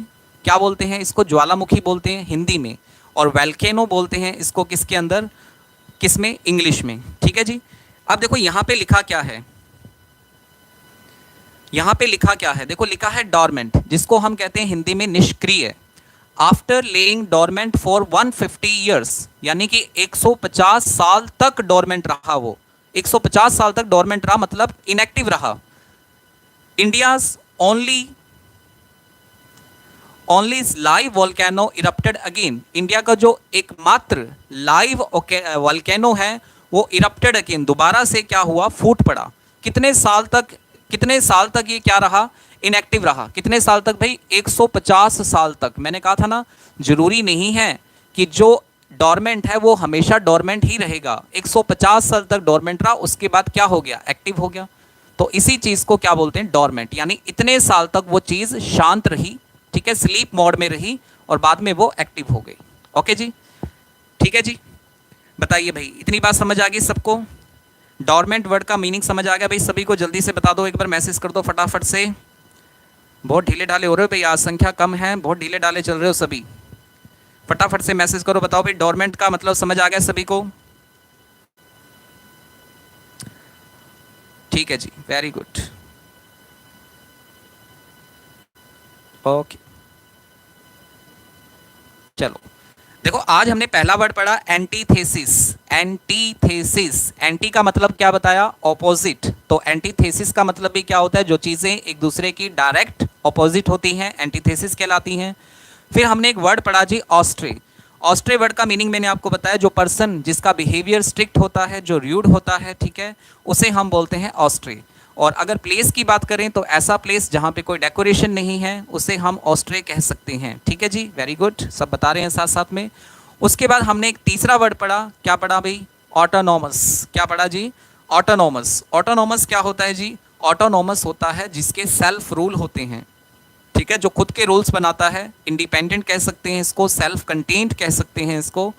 क्या बोलते हैं इसको, ज्वालामुखी बोलते हैं हिंदी में, और वैल्केनो बोलते हैं इसको किसके अंदर, किसमें, इंग्लिश में। ठीक है जी। अब देखो यहाँ पे लिखा क्या है, यहाँ पे लिखा क्या है, देखो लिखा है डोरमेंट, जिसको हम कहते हैं हिंदी में निष्क्रिय। After lying dormant for 150 years, यानी कि 150 साल तक डोरमेंट रहा वो, 150 साल तक डोरमेंट रहा, मतलब इनएक्टिव रहा। India's only live volcano erupted again, India का जो एकमात्र लाइव वोल्केनो है वो इरप्टेड अगेन, दोबारा से क्या हुआ, फूट पड़ा। कितने साल तक, कितने साल तक ये क्या रहा, इनएक्टिव रहा, कितने साल तक भाई, 150 साल तक। मैंने कहा था ना, जरूरी नहीं है कि जो डोरमेंट है वो हमेशा डोरमेंट ही रहेगा, 150 साल तक डोरमेंट रहा, उसके बाद क्या हो गया, एक्टिव हो गया। तो इसी चीज को क्या बोलते हैं, डोरमेंट, यानी इतने साल तक वो चीज शांत रही, ठीक है, स्लीप मोड में रही, और बाद में वो एक्टिव हो गई। ओके जी, ठीक है जी। बताइए भाई, इतनी बात समझ आ गई सबको, डोरमेंट वर्ड का मीनिंग समझ आ गया भाई सभी को, जल्दी से बता दो, एक बार मैसेज कर दो फटाफट से। बहुत ढीले ढाले हो रहे हो भाई, आज संख्या कम है, बहुत ढीले ढाले चल रहे हो सभी, फटाफट से मैसेज करो, बताओ भाई डोरमेंट का मतलब समझ आ गया सभी को। ठीक है जी, वेरी गुड, ओके। चलो देखो, आज हमने पहला वर्ड पढ़ा एंटीथेसिस। एंटीथेसिस, एंटी का मतलब क्या बताया, ऑपोजिट, तो एंटीथेसिस का मतलब भी क्या होता है, जो चीज़ें एक दूसरे की डायरेक्ट ऑपोजिट होती हैं एंटीथेसिस कहलाती हैं। फिर हमने एक वर्ड पढ़ा जी ऑस्ट्रे। ऑस्ट्रे वर्ड का मीनिंग मैंने आपको बताया, जो पर्सन जिसका बिहेवियर स्ट्रिक्ट होता है, जो रूड होता है, ठीक है, उसे हम बोलते हैं ऑस्ट्रे। और अगर प्लेस की बात करें तो ऐसा प्लेस जहाँ पे कोई डेकोरेशन नहीं है उसे हम ऑस्ट्रे कह सकते हैं। ठीक है जी, वेरी गुड, सब बता रहे हैं साथ साथ में। उसके बाद हमने एक तीसरा वर्ड पढ़ा, क्या पढ़ा भाई, ऑटोनॉमस। क्या पढ़ा जी, ऑटोनॉमस। ऑटोनॉमस क्या होता है जी, ऑटोनॉमस होता है जिसके सेल्फ रूल होते हैं, ठीक है, जो खुद के रूल्स बनाता है, इंडिपेंडेंट कह सकते हैं इसको, सेल्फ कंटेन्ड कह सकते हैं इसको।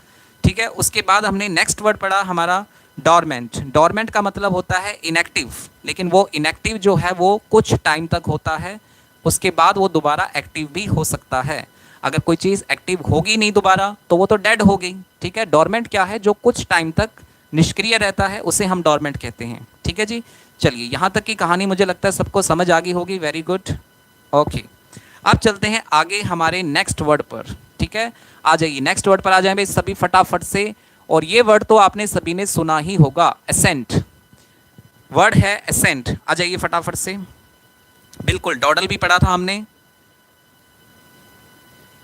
ठीक है, उसके बाद हमने नेक्स्ट वर्ड पढ़ा हमारा डोरमेंट। डोरमेंट का मतलब होता है इनएक्टिव, लेकिन वो इनएक्टिव जो है वो कुछ टाइम तक होता है, उसके बाद वो दोबारा एक्टिव भी हो सकता है। अगर कोई चीज़ एक्टिव होगी नहीं दोबारा तो वो तो डेड हो गई। ठीक है, डोरमेंट क्या है, जो कुछ टाइम तक निष्क्रिय रहता है उसे हम डोरमेंट कहते हैं। ठीक है जी, चलिए यहाँ तक की कहानी मुझे लगता है सबको समझ आ गई होगी, वेरी गुड, ओके। अब चलते हैं आगे हमारे नेक्स्ट वर्ड पर। ठीक है, आ जाइए नेक्स्ट वर्ड पर, आ जाए भाई सभी फटाफट से। और ये वर्ड तो आपने सभी ने सुना ही होगा, एसेंट। वर्ड है एसेंट, आ जाइए फटाफट से। बिल्कुल, डॉडल भी पढ़ा था हमने,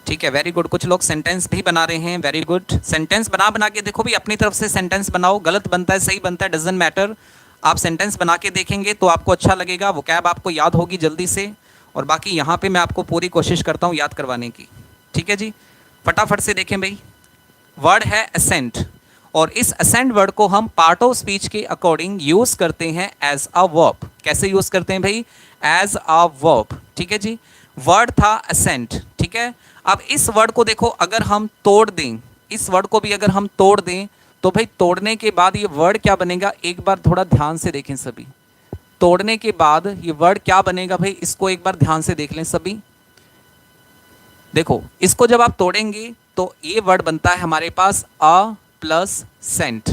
ठीक है, वेरी गुड। कुछ लोग सेंटेंस भी बना रहे हैं, वेरी गुड। सेंटेंस बना बना के देखो भी, अपनी तरफ से सेंटेंस बनाओ, गलत बनता है सही बनता है डजंट मैटर, आप सेंटेंस बना के देखेंगे तो आपको अच्छा लगेगा, वो कैब आपको याद होगी जल्दी से। और बाकी यहाँ पे मैं आपको पूरी कोशिश करता हूँ याद करवाने की। ठीक है जी, फटाफट से देखें भाई, वर्ड है असेंट, और इस असेंट वर्ड को हम पार्ट ऑफ स्पीच के अकॉर्डिंग यूज करते हैं एज अ वर्ब। कैसे यूज करते हैं भाई, एज अ वर्ब। ठीक है जी, वर्ड था असेंट, ठीक है। अब इस वर्ड को देखो, अगर हम तोड़ दें, इस वर्ड को भी अगर हम तोड़ दें तो भाई तोड़ने के बाद ये वर्ड क्या बनेगा, एक बार थोड़ा ध्यान से देखें सभी। तोड़ने के बाद ये वर्ड क्या बनेगा भाई, इसको एक बार ध्यान से देख लें सभी। देखो, इसको जब आप तोड़ेंगे तो ये वर्ड बनता है हमारे पास अ प्लस सेंट।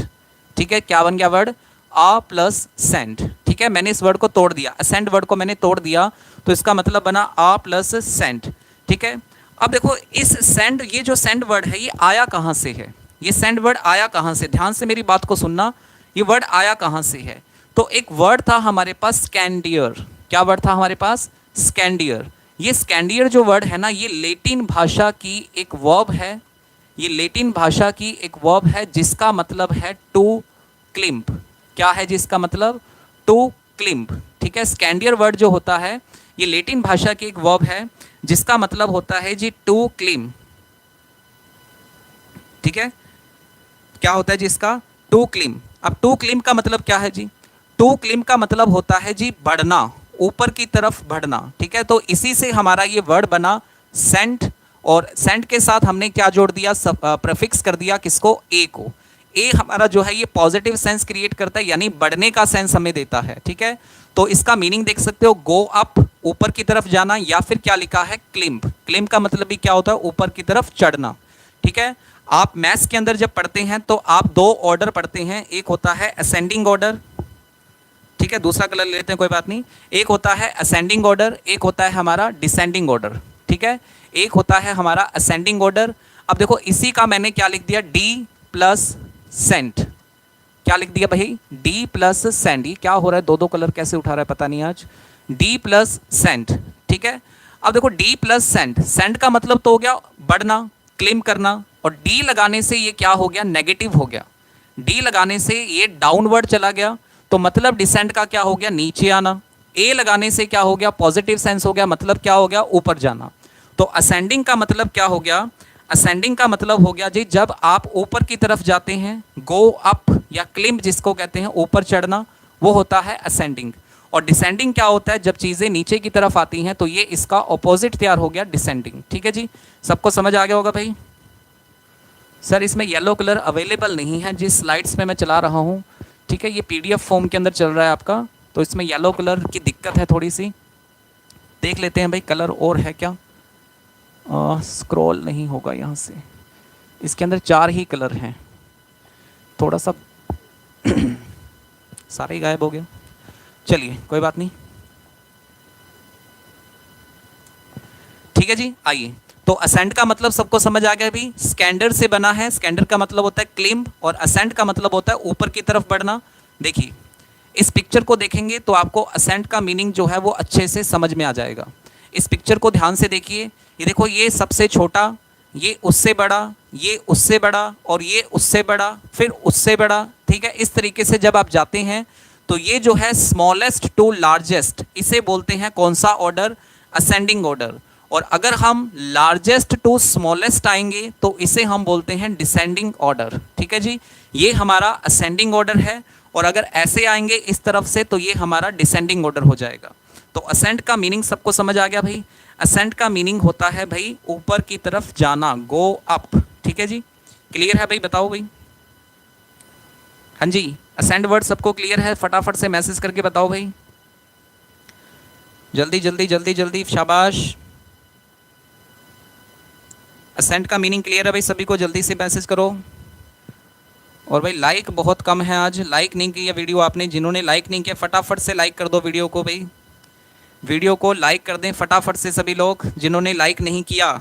ठीक है, क्या बन गया वर्ड, आ प्लस सेंट, ठीक है। मैंने इस वर्ड को तोड़ दिया, असेंड वर्ड को मैंने तोड़ दिया, तो इसका मतलब बना आ प्लस सेंट, ठीक है। अब देखो इस सेंड, ये जो सेंड वर्ड है ये आया कहाँ से है, ये सेंड वर्ड आया कहाँ से, ध्यान से मेरी बात को सुनना, ये वर्ड आया कहाँ से है। तो एक वर्ड था हमारे पास स्कैंडियर, क्या वर्ड था हमारे पास, स्कैंडियर। ये स्कैंडियर जो वर्ड है ना, ये लेटिन भाषा की एक वर्ब है, ये लेटिन भाषा की एक वर्ब है जिसका मतलब है टू क्लिम्प, क्या है जिसका मतलब, टू क्लिम्प, ठीक है। स्कैंडियर वर्ड जो होता है ये लेटिन भाषा की एक वर्ब है जिसका मतलब होता है जी टू क्लिम, ठीक है। क्या होता है जिसका, टू क्लिम। अब टू क्लिम का मतलब क्या है जी, टू क्लिम का मतलब होता है जी बढ़ना, ऊपर की तरफ बढ़ना, ठीक है। तो इसी से हमारा ये वर्ड बना सेंट, और सेंट के साथ हमने क्या जोड़ दिया, प्रीफिक्स कर दिया किसको, ए को। ए हमारा जो है ये पॉजिटिव सेंस क्रिएट करता है, यानी बढ़ने का सेंस हमें देता है, ठीक है। तो इसका मीनिंग देख सकते हो, गो अप, ऊपर की तरफ जाना, या फिर क्या लिखा है, क्लिम्ब। क्लिम्ब का मतलब भी क्या होता है, ऊपर की तरफ चढ़ना, ठीक है। आप मैथ्स के अंदर जब पढ़ते हैं तो आप दो ऑर्डर पढ़ते हैं, एक होता है असेंडिंग ऑर्डर, ठीक है, दूसरा कलर लेते हैं कोई बात नहीं, एक होता है असेंडिंग ऑर्डर, एक होता है हमारा डिसेंडिंग ऑर्डर, ठीक है। एक होता है हमारा असेंडिंग ऑर्डर। अब देखो इसी का मैंने क्या लिख दिया, डी प्लस सेंट, क्या लिख दिया भाई, डी प्लस सेंट। ये क्या हो रहा है, दो दो कलर कैसे उठा रहा है पता नहीं आज, डी प्लस सेंट, ठीक है। अब देखो डी प्लस सेंट, सेंट का मतलब तो हो गया बढ़ना, क्लेम करना, और डी लगाने से ये क्या हो गया, नेगेटिव हो गया, डी लगाने से ये डाउनवर्ड चला गया, तो मतलब डिसेंट का क्या हो गया, नीचे आना। ए लगाने से क्या हो गया, पॉजिटिव सेंस हो गया, मतलब क्या हो गया, ऊपर जाना। तो असेंडिंग का मतलब क्या हो गया, असेंडिंग का मतलब हो गया जी जब आप ऊपर की तरफ जाते हैं, गो अप या क्लिम्ब जिसको कहते हैं, ऊपर चढ़ना, वो होता है असेंडिंग। और डिसेंडिंग क्या होता है, जब चीज़ें नीचे की तरफ आती हैं तो ये इसका ऑपोजिट तैयार हो गया, डिसेंडिंग, ठीक है जी। सबको समझ आ गया होगा भाई। सर इसमें येलो कलर अवेलेबल नहीं है जिस स्लाइड्स में मैं चला रहा हूँ, ठीक है। ये पीडीएफ फॉर्म के अंदर चल रहा है आपका, तो इसमें येलो कलर की दिक्कत है थोड़ी सी, देख लेते हैं भाई कलर और है क्या। स्क्रॉल नहीं होगा यहाँ से, इसके अंदर 4 ही कलर हैं, थोड़ा सा सारे ही गायब हो गया, चलिए कोई बात नहीं, ठीक है जी। आइए, तो असेंड का मतलब सबको समझ आ गया भाई, स्कैंडर से बना है, स्कैंडर का मतलब होता है क्लिम्ब, और असेंड का मतलब होता है ऊपर की तरफ बढ़ना। देखिए इस पिक्चर को देखेंगे तो आपको असेंड का मीनिंग जो है वो अच्छे से समझ में आ जाएगा। इस पिक्चर को ध्यान से देखिए, ये देखो, ये सबसे छोटा, ये उससे बड़ा, ये उससे बड़ा, और ये उससे बड़ा, फिर उससे बड़ा, ठीक है। इस तरीके से जब आप जाते हैं तो ये जो है स्मॉलेस्ट टू लार्जेस्ट, इसे बोलते हैं कौन सा ऑर्डर, असेंडिंग ऑर्डर। और अगर हम लार्जेस्ट टू स्मॉलेस्ट आएंगे तो इसे हम बोलते हैं डिसेंडिंग ऑर्डर, ठीक है जी। ये हमारा असेंडिंग ऑर्डर है, और अगर ऐसे आएंगे इस तरफ से तो ये हमारा डिसेंडिंग ऑर्डर हो जाएगा। तो असेंड का मीनिंग सबको समझ आ गया भाई। असेंड का मीनिंग होता है भाई ऊपर की तरफ जाना, गो अप, ठीक है जी। क्लियर है भाई, बताओ भाई। हाँ जी, असेंड वर्ड सबको क्लियर है, फटाफट से मैसेज करके बताओ भाई, जल्दी जल्दी जल्दी जल्दी, शाबाश। असेंड का मीनिंग क्लियर है भाई सभी को, जल्दी से मैसेज करो। और भाई लाइक बहुत कम है आज, लाइक नहीं किया वीडियो आपने, जिन्होंने लाइक नहीं किया फटाफट से लाइक कर दो वीडियो को भाई, वीडियो को लाइक कर दें फटाफट से सभी लोग जिन्होंने लाइक नहीं किया।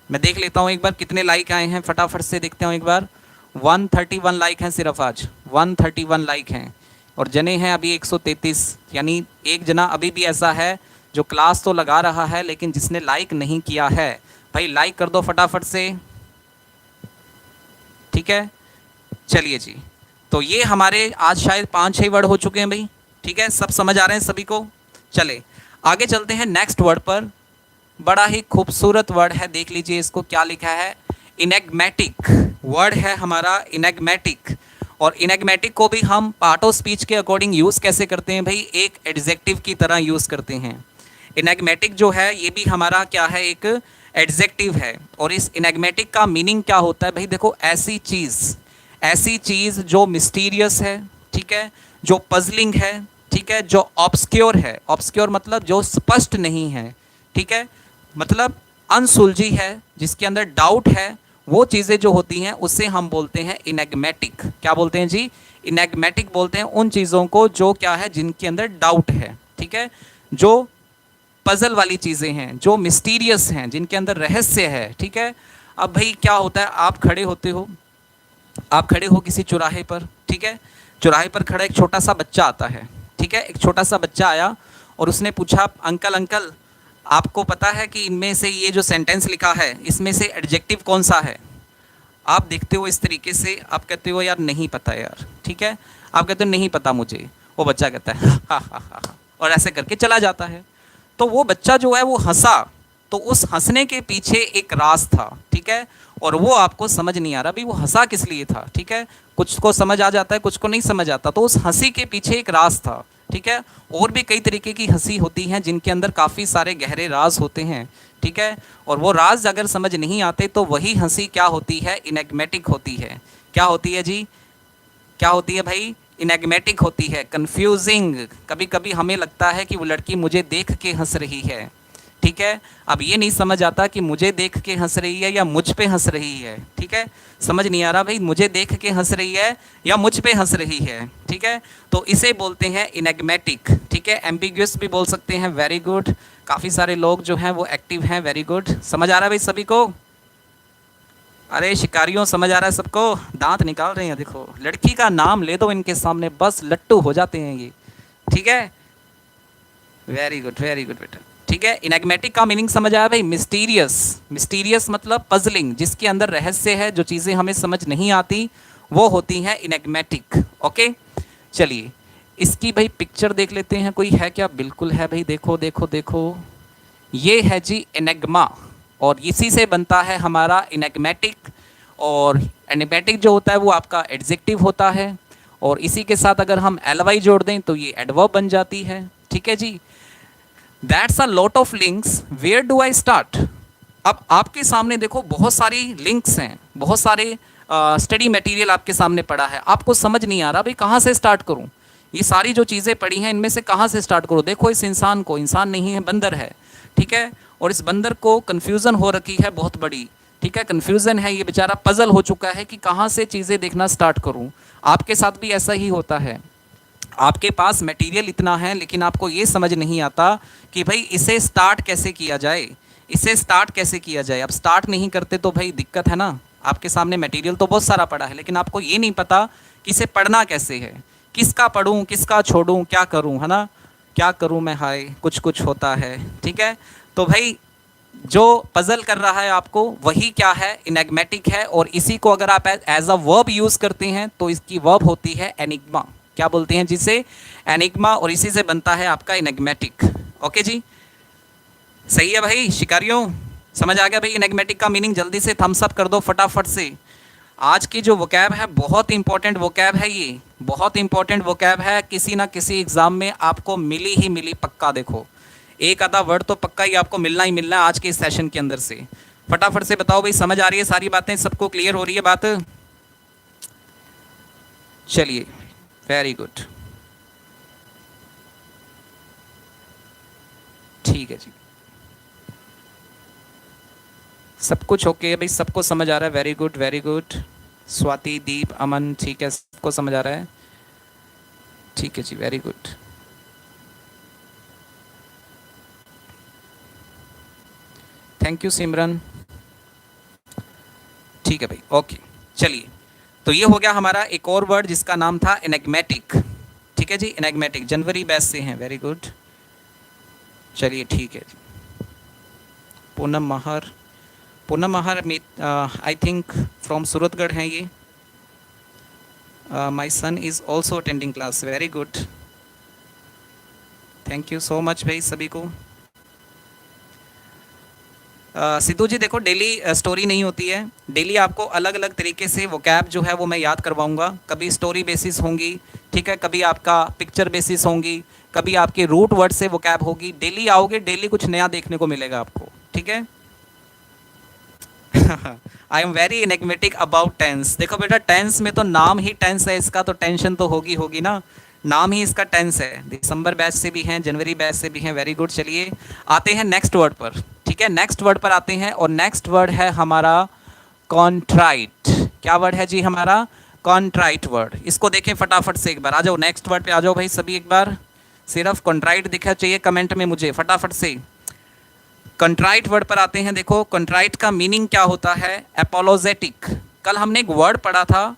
मैं देख लेता हूँ एक बार कितने लाइक आए हैं, फटाफट से देखते हूँ एक बार। 131 लाइक हैं सिर्फ आज, 131 लाइक हैं, और जने हैं अभी 133, यानी एक जना अभी भी ऐसा है जो क्लास तो लगा रहा है लेकिन जिसने लाइक नहीं किया है। भाई लाइक कर दो फटाफट से, ठीक है। चलिए जी, तो ये हमारे आज शायद 5-6 वर्ड हो चुके हैं भाई, ठीक है, सब समझ आ रहे हैं सभी को। चले आगे चलते हैं नेक्स्ट वर्ड पर, बड़ा ही खूबसूरत वर्ड है, देख लीजिए इसको क्या लिखा है, इनएग्मेटिक वर्ड है हमारा, इनएग्मेटिक। और इनएग्मेटिक को भी हम पार्ट ऑफ स्पीच के अकॉर्डिंग यूज़ कैसे करते हैं भाई, एक एडजेक्टिव की तरह यूज़ करते हैं। इनएग्मेटिक जो है ये भी हमारा क्या है, एक एडजेक्टिव है। और इस इनएग्मेटिक का मीनिंग क्या होता है भाई, देखो ऐसी चीज़ जो मिस्टीरियस है, ठीक है, जो पजलिंग है, ठीक है, जो ऑब्सक्योर है, ऑब्सक्योर मतलब जो स्पष्ट नहीं है, ठीक है, मतलब अनसुलझी है, जिसके अंदर डाउट है, वो चीज़ें जो होती हैं उसे हम बोलते हैं इनएग्मेटिक। क्या बोलते हैं जी, इनएग्मेटिक बोलते हैं उन चीज़ों को जो क्या है, जिनके अंदर डाउट है, ठीक है, जो पजल वाली चीज़ें हैं, जो मिस्टीरियस हैं, जिनके अंदर रहस्य है, ठीक है। अब भाई क्या होता है, आप खड़े होते हो, आप खड़े हो किसी चौराहे पर, ठीक है, चौराहे पर खड़ा एक छोटा सा बच्चा आता है, ठीक है, एक छोटा सा बच्चा आया और उसने पूछा, अंकल अंकल आपको पता है कि इनमें से ये जो सेंटेंस लिखा है इसमें से एडजेक्टिव कौन सा है? आप देखते हो इस तरीके से, आप कहते हो यार नहीं पता यार, ठीक है, आप कहते हो नहीं पता मुझे, वो बच्चा कहता है हा हा हा हा, और ऐसे करके चला जाता है। तो वो बच्चा जो है वो हंसा, तो उस हंसने के पीछे एक राज था, ठीक है, और वो आपको समझ नहीं आ रहा भाई वो हंसा किस लिए था, ठीक है, कुछ को समझ आ जाता है, कुछ को नहीं समझ आता, तो उस हंसी के पीछे एक राज था, ठीक है। और भी कई तरीके की हंसी होती हैं जिनके अंदर काफ़ी सारे गहरे राज होते हैं, ठीक है, और वो राज अगर समझ नहीं आते तो वही हंसी क्या होती है, इनएग्मेटिक होती है। क्या होती है जी, क्या होती है भाई, इनएग्मेटिक होती है, कंफ्यूजिंग। कभी कभी हमें लगता है कि वो लड़की मुझे देख के हंस रही है, ठीक है, अब ये नहीं समझ आता कि मुझे देख के हंस रही है या मुझ पे हंस रही है, ठीक है, समझ नहीं आ रहा भाई मुझे देख के हंस रही है या मुझ पे हंस रही है, ठीक है, तो इसे बोलते हैं इनएग्मेटिक, ठीक है। एम्बिग्युअस भी बोल सकते हैं, वेरी गुड, काफ़ी सारे लोग जो हैं वो एक्टिव हैं, वेरी गुड, समझ आ रहा है भाई सभी को? अरे शिकारियों समझ आ रहा है सबको? दांत निकाल रहे हैं, देखो लड़की का नाम ले दो इनके सामने बस लट्टू हो जाते हैं ये, ठीक है, वेरी गुड बेटा, ठीक है। इनएग्मेटिक का मीनिंग समझ आया भाई, मिस्टीरियस, मिस्टीरियस मतलब पजलिंग, जिसके अंदर रहस्य है, जो चीज़ें हमें समझ नहीं आती वो होती हैं इनएग्मेटिक, ओके। चलिए इसकी भाई पिक्चर देख लेते हैं, कोई है क्या? बिल्कुल है भाई, देखो देखो देखो, ये है जी एनेग्मा, और इसी से बनता है हमारा इनएग्मेटिक, और एनेग्मेटिक जो होता है वो आपका एडजेक्टिव होता है, और इसी के साथ अगर हम एलवाई जोड़ दें तो ये एडवर्ब बन जाती है, ठीक है जी। That's a lot of links, where do I start? अब आपके सामने देखो बहुत सारी लिंक्स हैं, बहुत सारे स्टडी मटेरियल आपके सामने पड़ा है, आपको समझ नहीं आ रहा भाई कहाँ से स्टार्ट करूँ, ये सारी जो चीज़ें पड़ी हैं इनमें से कहाँ से स्टार्ट करूँ? देखो इस इंसान को, इंसान नहीं है बंदर है, ठीक है, और इस बंदर को कन्फ्यूज़न हो रखी है बहुत बड़ी, ठीक है, कन्फ्यूज़न है, ये बेचारा पजल हो चुका है कि कहाँ से चीज़ें देखना स्टार्ट करूँ। आपके साथ भी ऐसा ही होता है, आपके पास मटेरियल इतना है लेकिन आपको ये समझ नहीं आता कि भाई इसे स्टार्ट कैसे किया जाए, इसे स्टार्ट कैसे किया जाए। अब स्टार्ट नहीं करते तो भाई दिक्कत है ना, आपके सामने मटेरियल तो बहुत सारा पड़ा है लेकिन आपको ये नहीं पता कि इसे पढ़ना कैसे है, किसका पढ़ूँ किसका छोड़ूँ, क्या करूँ, है ना, क्या करूँ मैं, हाय कुछ कुछ होता है, ठीक है। तो भाई जो पजल कर रहा है आपको वही क्या है, इनएग्मेटिक है, और इसी को अगर आप एज अ वर्ब यूज़ करते हैं तो इसकी वर्ब होती है एनिग्मा, क्या बोलते हैं जिसे, एनिग्मा, और इसी से बनता है आपका इनएग्मेटिक, ओके जी, सही है भाई शिकारियों, समझ आ गया भाई इनएग्मेटिक का मीनिंग? जल्दी से थम्स अप कर दो फटाफट से। आज की जो वोकैब है बहुत इंपॉर्टेंट वोकैब है, ये बहुत इंपॉर्टेंट वोकैब है, किसी ना किसी एग्जाम में आपको मिली ही मिली पक्का, देखो एक आधा वर्ड तो पक्का ही आपको मिलना ही मिलना है आज के इस सेशन के अंदर से। फटाफट से बताओ भाई समझ आ रही है सारी बातें, सबको क्लियर हो रही है बात? चलिए वेरी गुड, ठीक है जी, सब कुछ ओके है भाई, सबको समझ आ रहा है, very good very good, Swati, Deep, Aman, ठीक है, सबको समझ आ रहा है, ठीक है जी, very good, thank you Simran, ठीक है भाई, ओके। चलिए तो ये हो गया हमारा एक और वर्ड जिसका नाम था एनेग्मेटिक, ठीक है जी, एनेग्मेटिक, जनवरी बैच से हैं, वेरी गुड, चलिए ठीक है जी। Poonam Mahar, Poonam Mahar I think from Suratgarh हैं ये, my son is also attending class, very good, thank you so much भाई सभी को। सिद्धू जी देखो डेली स्टोरी नहीं होती है, डेली आपको अलग अलग तरीके से वोकैब जो है वो मैं याद करवाऊंगा, कभी स्टोरी बेसिस होंगी, ठीक है, कभी आपका पिक्चर बेसिस होंगी, कभी आपके रूट वर्ड से वोकैब होगी, डेली आओगे डेली कुछ नया देखने को मिलेगा आपको, ठीक है। I am very enigmatic about tense, देखो बेटा टेंस में तो नाम ही टेंस है इसका, तो टेंशन तो होगी होगी ना, नाम ही इसका टेंस है। दिसंबर बैच से भी हैं, जनवरी बैच से भी हैं, वेरी गुड। चलिए आते हैं नेक्स्ट वर्ड पर, ठीक है, नेक्स्ट वर्ड पर आते हैं, और नेक्स्ट वर्ड है हमारा कॉन्ट्राइट। क्या वर्ड है जी हमारा? कॉन्ट्राइट वर्ड, इसको देखें फटाफट से एक बार, आ जाओ नेक्स्ट वर्ड पे आ जाओ भाई सभी एक बार, सिर्फ कॉन्ट्राइट दिखा चाहिए कमेंट में मुझे फटाफट से। कंट्राइट वर्ड पर आते हैं। देखो कंट्राइट का मीनिंग क्या होता है, एपोलोजेटिक। कल हमने एक वर्ड पढ़ा था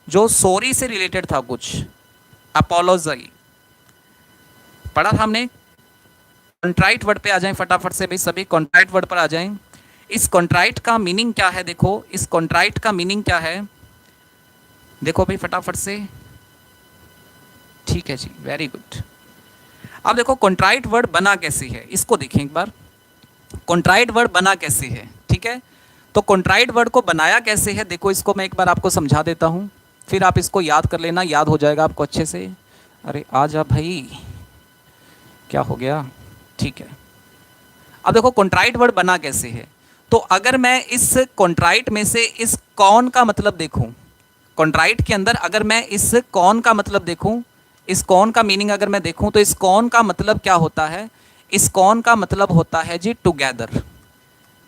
जो सॉरी से रिलेटेड था कुछ, अपोलोजी पढ़ा था हमने। कंट्राइट वर्ड पे आ जाएं फटाफट से भाई सभी, कंट्राइट वर्ड पर आ जाएं। इस कंट्राइट का मीनिंग क्या है, देखो इस कंट्राइट का मीनिंग क्या है, देखो भाई फटाफट से। ठीक है जी, वेरी गुड। अब देखो कंट्राइट वर्ड बना कैसे है, इसको देखें एक बार। कंट्राइट वर्ड बना कैसे है, ठीक है। तो कंट्राइट वर्ड को बनाया कैसे है, देखो इसको मैं एक बार आपको समझा देता हूँ, फिर आप इसको याद कर लेना, याद हो जाएगा आपको अच्छे से। अरे आ जा भाई, क्या हो गया, ठीक है। अब देखो कंट्राइट वर्ड बना कैसे है, तो अगर मैं इस कंट्राइट में से इस कौन का मतलब देखूं, कंट्राइट के अंदर अगर मैं इस कौन का मतलब देखूं, इस कौन का मीनिंग अगर मैं देखूं, तो इस कौन का मतलब क्या होता है, इस कौन का मतलब होता है जी टुगेदर।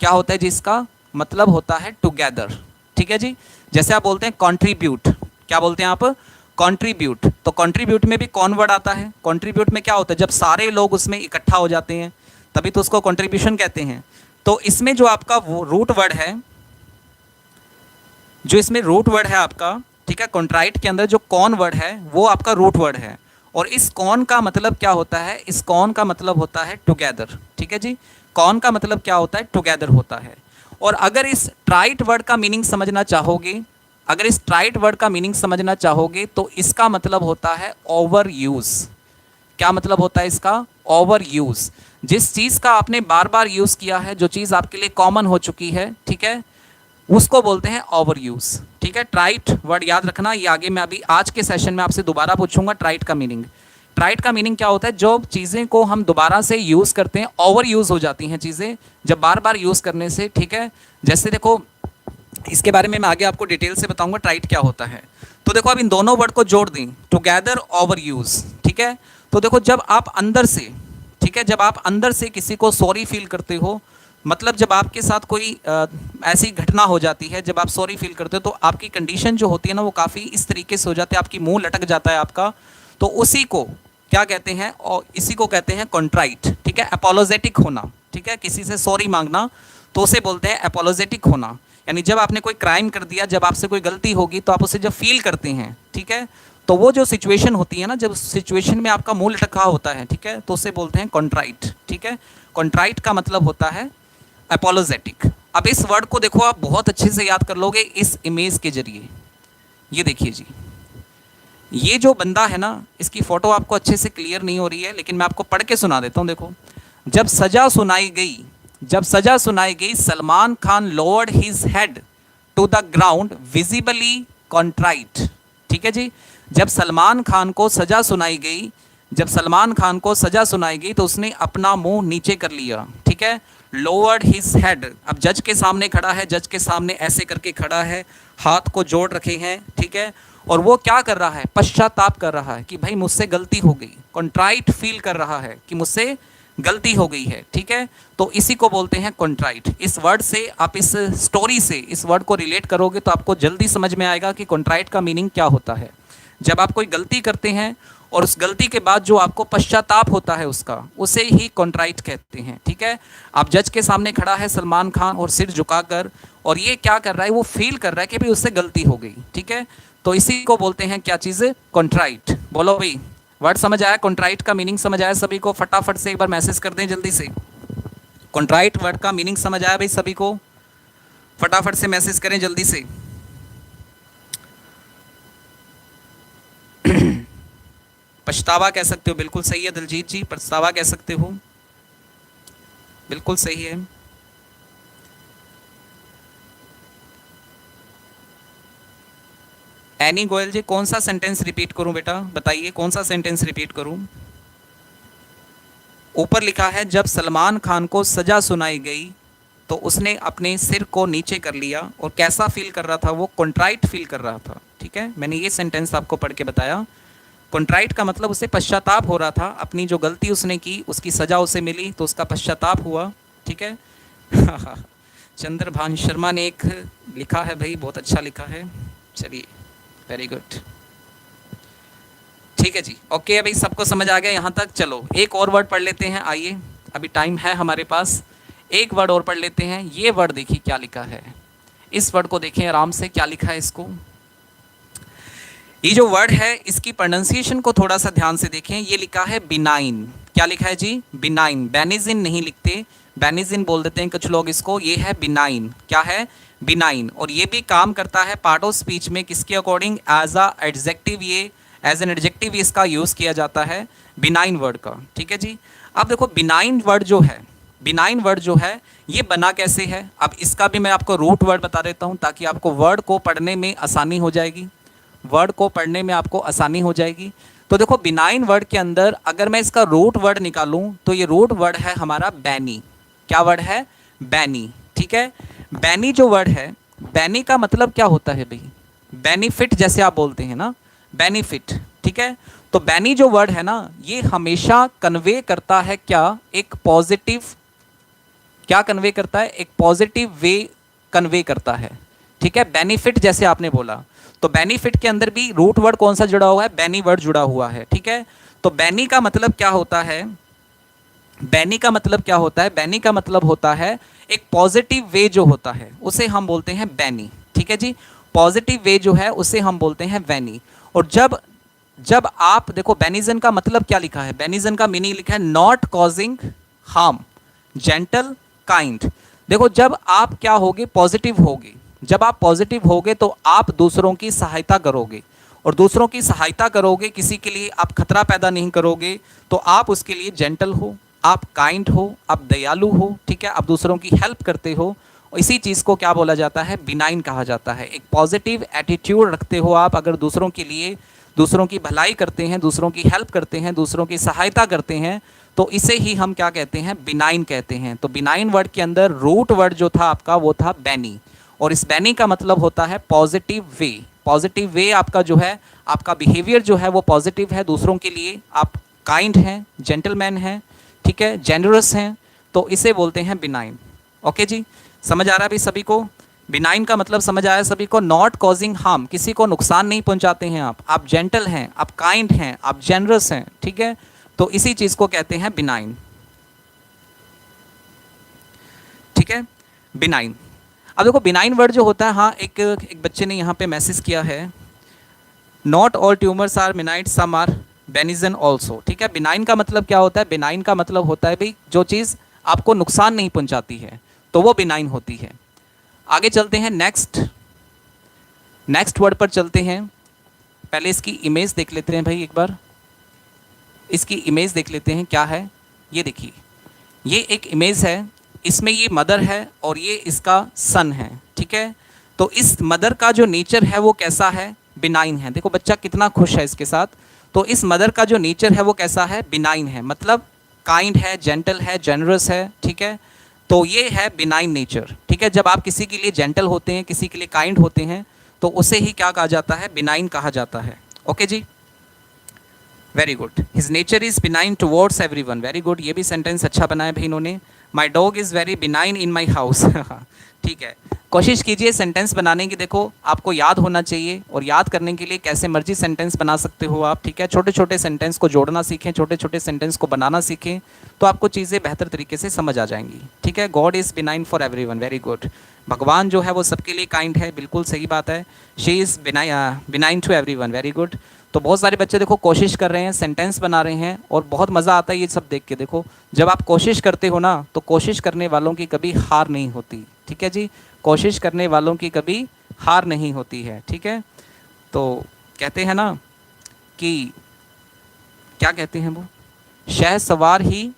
क्या होता है जी, इसका मतलब होता है टुगेदर, ठीक है जी। जैसे आप बोलते हैं कंट्रीब्यूट, क्या बोलते हैं आप, कंट्रीब्यूट। तो कंट्रीब्यूट में भी कौन वर्ड आता है, कंट्रीब्यूट में क्या होता है, जब सारे लोग उसमें इकट्ठा हो जाते हैं तभी तो उसको कंट्रीब्यूशन कहते हैं। तो इसमें जो आपका वो रूट वर्ड है, जो इसमें रूट वर्ड है आपका, ठीक है, कंट्राइट के अंदर जो कौन वर्ड है वो आपका रूट वर्ड है। और इस कौन का मतलब क्या होता है, इस कौन का मतलब होता है टुगेदर, ठीक है जी। कौन का मतलब क्या होता है, टुगेदर होता है। और अगर इस ट्राइट वर्ड का मीनिंग समझना चाहोगे, अगर इस ट्राइट वर्ड का मीनिंग समझना चाहोगे तो इसका मतलब होता है ओवर यूज। क्या मतलब होता है इसका, ओवर यूज। जिस चीज का आपने बार बार यूज किया है, जो चीज आपके लिए कॉमन हो चुकी है, ठीक है, उसको बोलते हैं ओवर यूज, ठीक है। ट्राइट वर्ड याद रखना, ये आगे मैं अभी आज के सेशन में आपसे दोबारा पूछूंगा ट्राइट का मीनिंग। ट्राइट का मीनिंग क्या होता है, जो चीज़ें को हम दोबारा से यूज़ करते हैं, ओवर यूज़ हो जाती हैं चीज़ें जब बार बार यूज़ करने से, ठीक है। जैसे देखो इसके बारे में मैं आगे आपको डिटेल से बताऊंगा ट्राइट क्या होता है। तो देखो अब इन दोनों वर्ड को जोड़ दें, टुगेदर, ओवर यूज, ठीक है। तो देखो जब आप अंदर से, ठीक है, जब आप अंदर से किसी को सॉरी फील करते हो, मतलब जब आपके साथ कोई ऐसी घटना हो जाती है, जब आप सॉरी फील करते हो तो आपकी कंडीशन जो होती है ना वो काफ़ी इस तरीके से हो जाती है, आपकी मुंह लटक जाता है आपका, तो उसी को क्या कहते हैं, और इसी को कहते हैं कंट्राइट, ठीक है। अपोलोजेटिक होना, ठीक है, किसी से सॉरी मांगना, तो उसे बोलते हैं अपोलोजेटिक होना। यानी जब आपने कोई क्राइम कर दिया, जब आपसे कोई गलती होगी तो आप उसे जब फील करते हैं, ठीक है, तो वो जो सिचुएशन होती है ना, जब सिचुएशन में आपका मुंह लटका होता है, ठीक है, तो उसे बोलते हैं कंट्राइट, ठीक है। कंट्राइट का मतलब होता है अपोलोजेटिक। अब इस वर्ड को देखो आप बहुत अच्छे से याद कर लोगे इस इमेज के जरिए। ये देखिए जी, ये जो बंदा है ना, इसकी फोटो आपको अच्छे से क्लियर नहीं हो रही है, लेकिन मैं आपको पढ़ के सुना देता हूँ। देखो, जब सजा सुनाई गई, जब सजा सुनाई गई, Salman Khan lowered his head to the ground visibly contrite, ठीक है जी। जब सलमान खान को सजा सुनाई गई, जब सलमान खान को सजा सुनाई गई तो उसने अपना मुंह नीचे कर लिया, ठीक है, लोअर्ड हिज हेड। अब जज के सामने खड़ा है, जज के सामने ऐसे करके खड़ा है, हाथ को जोड़ रखे हैं, ठीक है, और वो क्या कर रहा है, पश्चाताप कर रहा है कि भाई मुझसे गलती हो गई, कॉन्ट्राइट फील कर रहा है कि मुझसे गलती हो गई है, ठीक है। तो इसी को बोलते हैं कॉन्ट्राइट। इस वर्ड से आप, इस स्टोरी से इस वर्ड को रिलेट करोगे तो आपको जल्दी समझ में आएगा कि कॉन्ट्राइट का मीनिंग क्या होता है। जब आप कोई गलती करते हैं और उस गलती के बाद जो आपको पश्चाताप होता है उसका, उसे ही कॉन्ट्राइट कहते हैं, ठीक है। आप जज के सामने खड़ा है सलमान खान और सिर झुकाकर, और ये क्या कर रहा है, वो फील कर रहा है कि भाई उससे गलती हो गई, ठीक है। तो इसी को बोलते हैं क्या चीज़, कॉन्ट्राइट। बोलो भाई, वर्ड समझ आया, कॉन्ट्राइट का मीनिंग समझ आया सभी को? फटाफट से एक बार मैसेज कर दें जल्दी से, कॉन्ट्राइट वर्ड का मीनिंग समझ आया भाई सभी को? फटाफट से मैसेज करें जल्दी से। पछतावा कह सकते हो, बिल्कुल सही है दिलजीत जी, पछतावा कह सकते हो, बिल्कुल सही है। एनी गोयल जी, कौन सा सेंटेंस रिपीट करूं बेटा, बताइए कौन सा सेंटेंस रिपीट करूं? ऊपर लिखा है जब सलमान खान को सजा सुनाई गई तो उसने अपने सिर को नीचे कर लिया, और कैसा फील कर रहा था वो, कॉन्ट्राइट फील कर रहा था, ठीक है। मैंने ये सेंटेंस आपको पढ़ के बताया। कॉन्ट्राइट का मतलब उसे पश्चाताप हो रहा था, अपनी जो गलती उसने की उसकी सजा उसे मिली तो उसका पश्चाताप हुआ, ठीक है। चंद्रभान शर्मा ने एक लिखा है भाई, बहुत अच्छा लिखा है, चलिए वेरी गुड, ठीक है जी, ओके। अभी सबको समझ आ गया यहाँ तक? चलो एक और वर्ड पढ़ लेते हैं, आइए, अभी टाइम है हमारे पास, एक वर्ड और पढ़ लेते हैं। ये वर्ड देखिए क्या लिखा है, इस वर्ड को देखें आराम से, क्या लिखा है इसको। ये जो वर्ड है इसकी प्रोनाउंसिएशन को थोड़ा सा ध्यान से देखें। ये लिखा है बिनाइन। क्या लिखा है जी? बिनाइन। बेनिजिन नहीं लिखते, बेनिजिन बोल देते हैं कुछ लोग इसको। ये है बिनाइन। क्या है? बिनाइन। और ये भी काम करता है पार्ट ऑफ स्पीच में किसके अकॉर्डिंग? एज अ एडजेक्टिव, ये एज एन एडजेक्टिव इसका यूज़ किया जाता है बिनाइन वर्ड का। ठीक है जी। अब देखो बिनाइन वर्ड जो है, बिनाइन वर्ड जो है ये बना कैसे है, अब इसका भी मैं आपको रूट वर्ड बता देता हूँ ताकि आपको वर्ड को पढ़ने में आसानी हो जाएगी, वर्ड को पढ़ने में आपको आसानी हो जाएगी। तो देखो बिनाइन वर्ड के अंदर अगर मैं इसका रूट वर्ड निकालूं तो ये रूट वर्ड है हमारा बैनी। क्या वर्ड है? बैनी। ठीक है। बैनी जो वर्ड है, बैनी का मतलब क्या होता है भाई? बेनिफिट जैसे आप बोलते हैं ना, बेनिफिट। ठीक है। तो बैनी जो वर्ड है ना ये हमेशा कन्वे करता है क्या? एक पॉजिटिव, क्या कन्वे करता है? एक पॉजिटिव वे कन्वे करता है। ठीक है। बेनिफिट जैसे आपने बोला, तो बेनिफिट के अंदर भी रूट वर्ड कौन सा जुड़ा हुआ है? बैनी वर्ड जुड़ा हुआ है। ठीक है। तो बैनी का मतलब क्या होता है? बैनी का मतलब क्या होता है? बैनी का मतलब होता है एक पॉजिटिव वे जो होता है उसे हम बोलते हैं बैनी। ठीक है जी। पॉजिटिव वे जो है उसे हम बोलते हैं बैनी। और जब जब आप देखो बेनिजन का मतलब क्या लिखा है? बेनिजन का मीनिंग लिखा है not causing harm, gentle, kind. देखो जब आप क्या होगे? पॉजिटिव होगे। जब आप पॉजिटिव होगे तो आप दूसरों की सहायता करोगे, और दूसरों की सहायता करोगे, किसी के लिए आप खतरा पैदा नहीं करोगे, तो आप उसके लिए जेंटल हो, आप काइंड हो, आप दयालु हो। ठीक है। आप दूसरों की हेल्प करते हो। और इसी चीज़ को क्या बोला जाता है? बिनाइन कहा जाता है। एक पॉजिटिव एटीट्यूड रखते हो आप अगर दूसरों के लिए, दूसरों की भलाई करते हैं, दूसरों की हेल्प करते हैं, दूसरों की सहायता करते हैं, तो इसे ही हम क्या कहते हैं? बिनाइन कहते हैं। तो बिनाइन वर्ड के अंदर रूट वर्ड जो था आपका वो था बैनी, और इस बैनी का मतलब होता है पॉजिटिव वे। पॉजिटिव वे आपका जो है, आपका बिहेवियर जो है वो पॉजिटिव है दूसरों के लिए, आप काइंड हैं, जेंटलमैन हैं, ठीक है, जेनरस हैं, तो इसे बोलते हैं बिनाइन। ओके जी, समझ आ रहा है अभी सभी को? बिनाइन का मतलब समझ आया सभी को? नॉट कॉजिंग हार्म, किसी को नुकसान नहीं पहुंचाते हैं आप जेंटल हैं, आप काइंड हैं, आप जेनरस हैं। ठीक है। तो इसी चीज को कहते हैं बिनाइन। ठीक है, बिनाइन। अब देखो बिनाइन वर्ड जो होता है, हाँ एक बच्चे ने यहाँ पे मैसेज किया है, not all tumours are benign, some are benign also. ठीक है। बिनाइन का मतलब क्या होता है? बिनाइन का मतलब होता है भाई जो चीज़ आपको नुकसान नहीं पहुंचाती है तो वो बिनाइन होती है। आगे चलते हैं, नेक्स्ट वर्ड पर चलते हैं। पहले इसकी इमेज देख लेते हैं भाई, एक बार इसकी इमेज देख लेते हैं क्या है। ये देखिए, ये एक इमेज है, इसमें ये मदर है और ये इसका सन है। ठीक है। तो इस मदर का जो नेचर है वो कैसा है? बिनाइन है। देखो बच्चा कितना खुश है इसके साथ। तो इस मदर का जो नेचर है वो कैसा है? बिनाइन है, मतलब काइंड है, जेंटल है, जेनरस है। ठीक है। तो ये है बिनाइन नेचर। ठीक है। जब आप किसी के लिए जेंटल होते हैं, किसी के लिए काइंड होते हैं, तो उसे ही क्या कहा जाता है? बिनाइन कहा जाता है। ओके जी, very good. His nature is benign towards everyone. Very good, ये भी सेंटेंस अच्छा बनाया भाई इन्होंने। My dog is very benign in my house. ठीक है। कोशिश कीजिए सेंटेंस बनाने की। देखो आपको याद होना चाहिए, और याद करने के लिए कैसे मर्जी सेंटेंस बना सकते हो आप। ठीक है। छोटे छोटे सेंटेंस को जोड़ना सीखें, छोटे छोटे सेंटेंस को बनाना सीखें, तो आपको चीज़ें बेहतर तरीके से समझ आ जाएंगी। ठीक है। God is benign for everyone. Very good. भगवान जो है वो सबके लिए काइंड है, बिल्कुल सही बात है। She is benign to everyone. Very good. तो बहुत सारे बच्चे देखो कोशिश कर रहे हैं, सेंटेंस बना रहे हैं, और बहुत मज़ा आता है ये सब देख के। देखो जब आप कोशिश करते हो ना, तो कोशिश करने वालों की कभी हार नहीं होती। ठीक है जी। कोशिश करने वालों की कभी हार नहीं होती है। ठीक है। तो कहते हैं ना कि क्या कहते हैं वो, शहसवार ही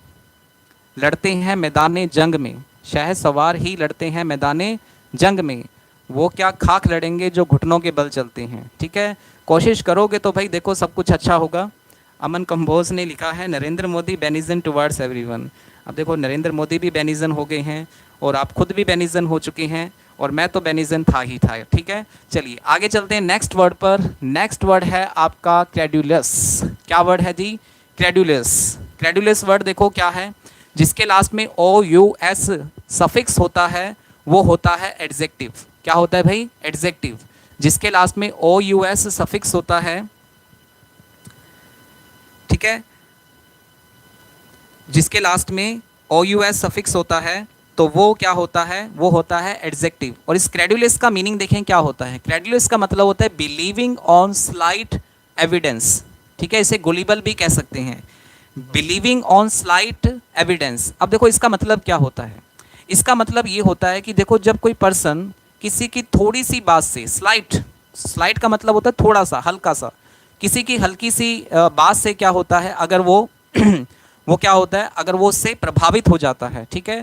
लड़ते हैं मैदान जंग में, शहसवार ही लड़ते हैं मैदान जंग में, वो क्या खाक लड़ेंगे जो घुटनों के बल चलते हैं। ठीक है। कोशिश करोगे तो भाई देखो सब कुछ अच्छा होगा। अमन कंबोज ने लिखा है Narendra Modi benison towards everyone. अब देखो नरेंद्र मोदी भी बेनिजन हो गए हैं, और आप खुद भी बेनिजन हो चुके हैं, और मैं तो बेनिजन था ही था। ठीक है। चलिए आगे चलते हैं नेक्स्ट वर्ड पर। नेक्स्ट वर्ड है आपका क्रेडुलस। क्या वर्ड है जी? क्रेडुलस। क्रेडुलस वर्ड देखो क्या है, जिसके लास्ट में OUS सफिक्स होता है, वो होता है एडजेक्टिव। क्या होता है भाई? एडजेक्टिव। जिसके लास्ट में ओ यू एस सफिक्स होता है, ठीक है, जिसके लास्ट में ओ यू एस सफिक्स होता है, तो वो क्या होता है, वो होता है एडजेक्टिव। और इस क्रेडुलस का मीनिंग देखें क्या होता है। क्रेडुलस का मतलब होता है बिलीविंग ऑन स्लाइट एविडेंस, ठीक है, इसे गुलिबल भी कह सकते हैं, बिलीविंग ऑन स्लाइट एविडेंस। अब देखो इसका मतलब क्या होता है, इसका मतलब ये होता है कि देखो जब कोई पर्सन किसी की थोड़ी सी बात से, स्लाइट, स्लाइट का मतलब होता है थोड़ा सा, हल्का सा, किसी की हल्की सी बात से क्या होता है, अगर वो वो क्या होता है, अगर वो उससे प्रभावित हो जाता है, ठीक है,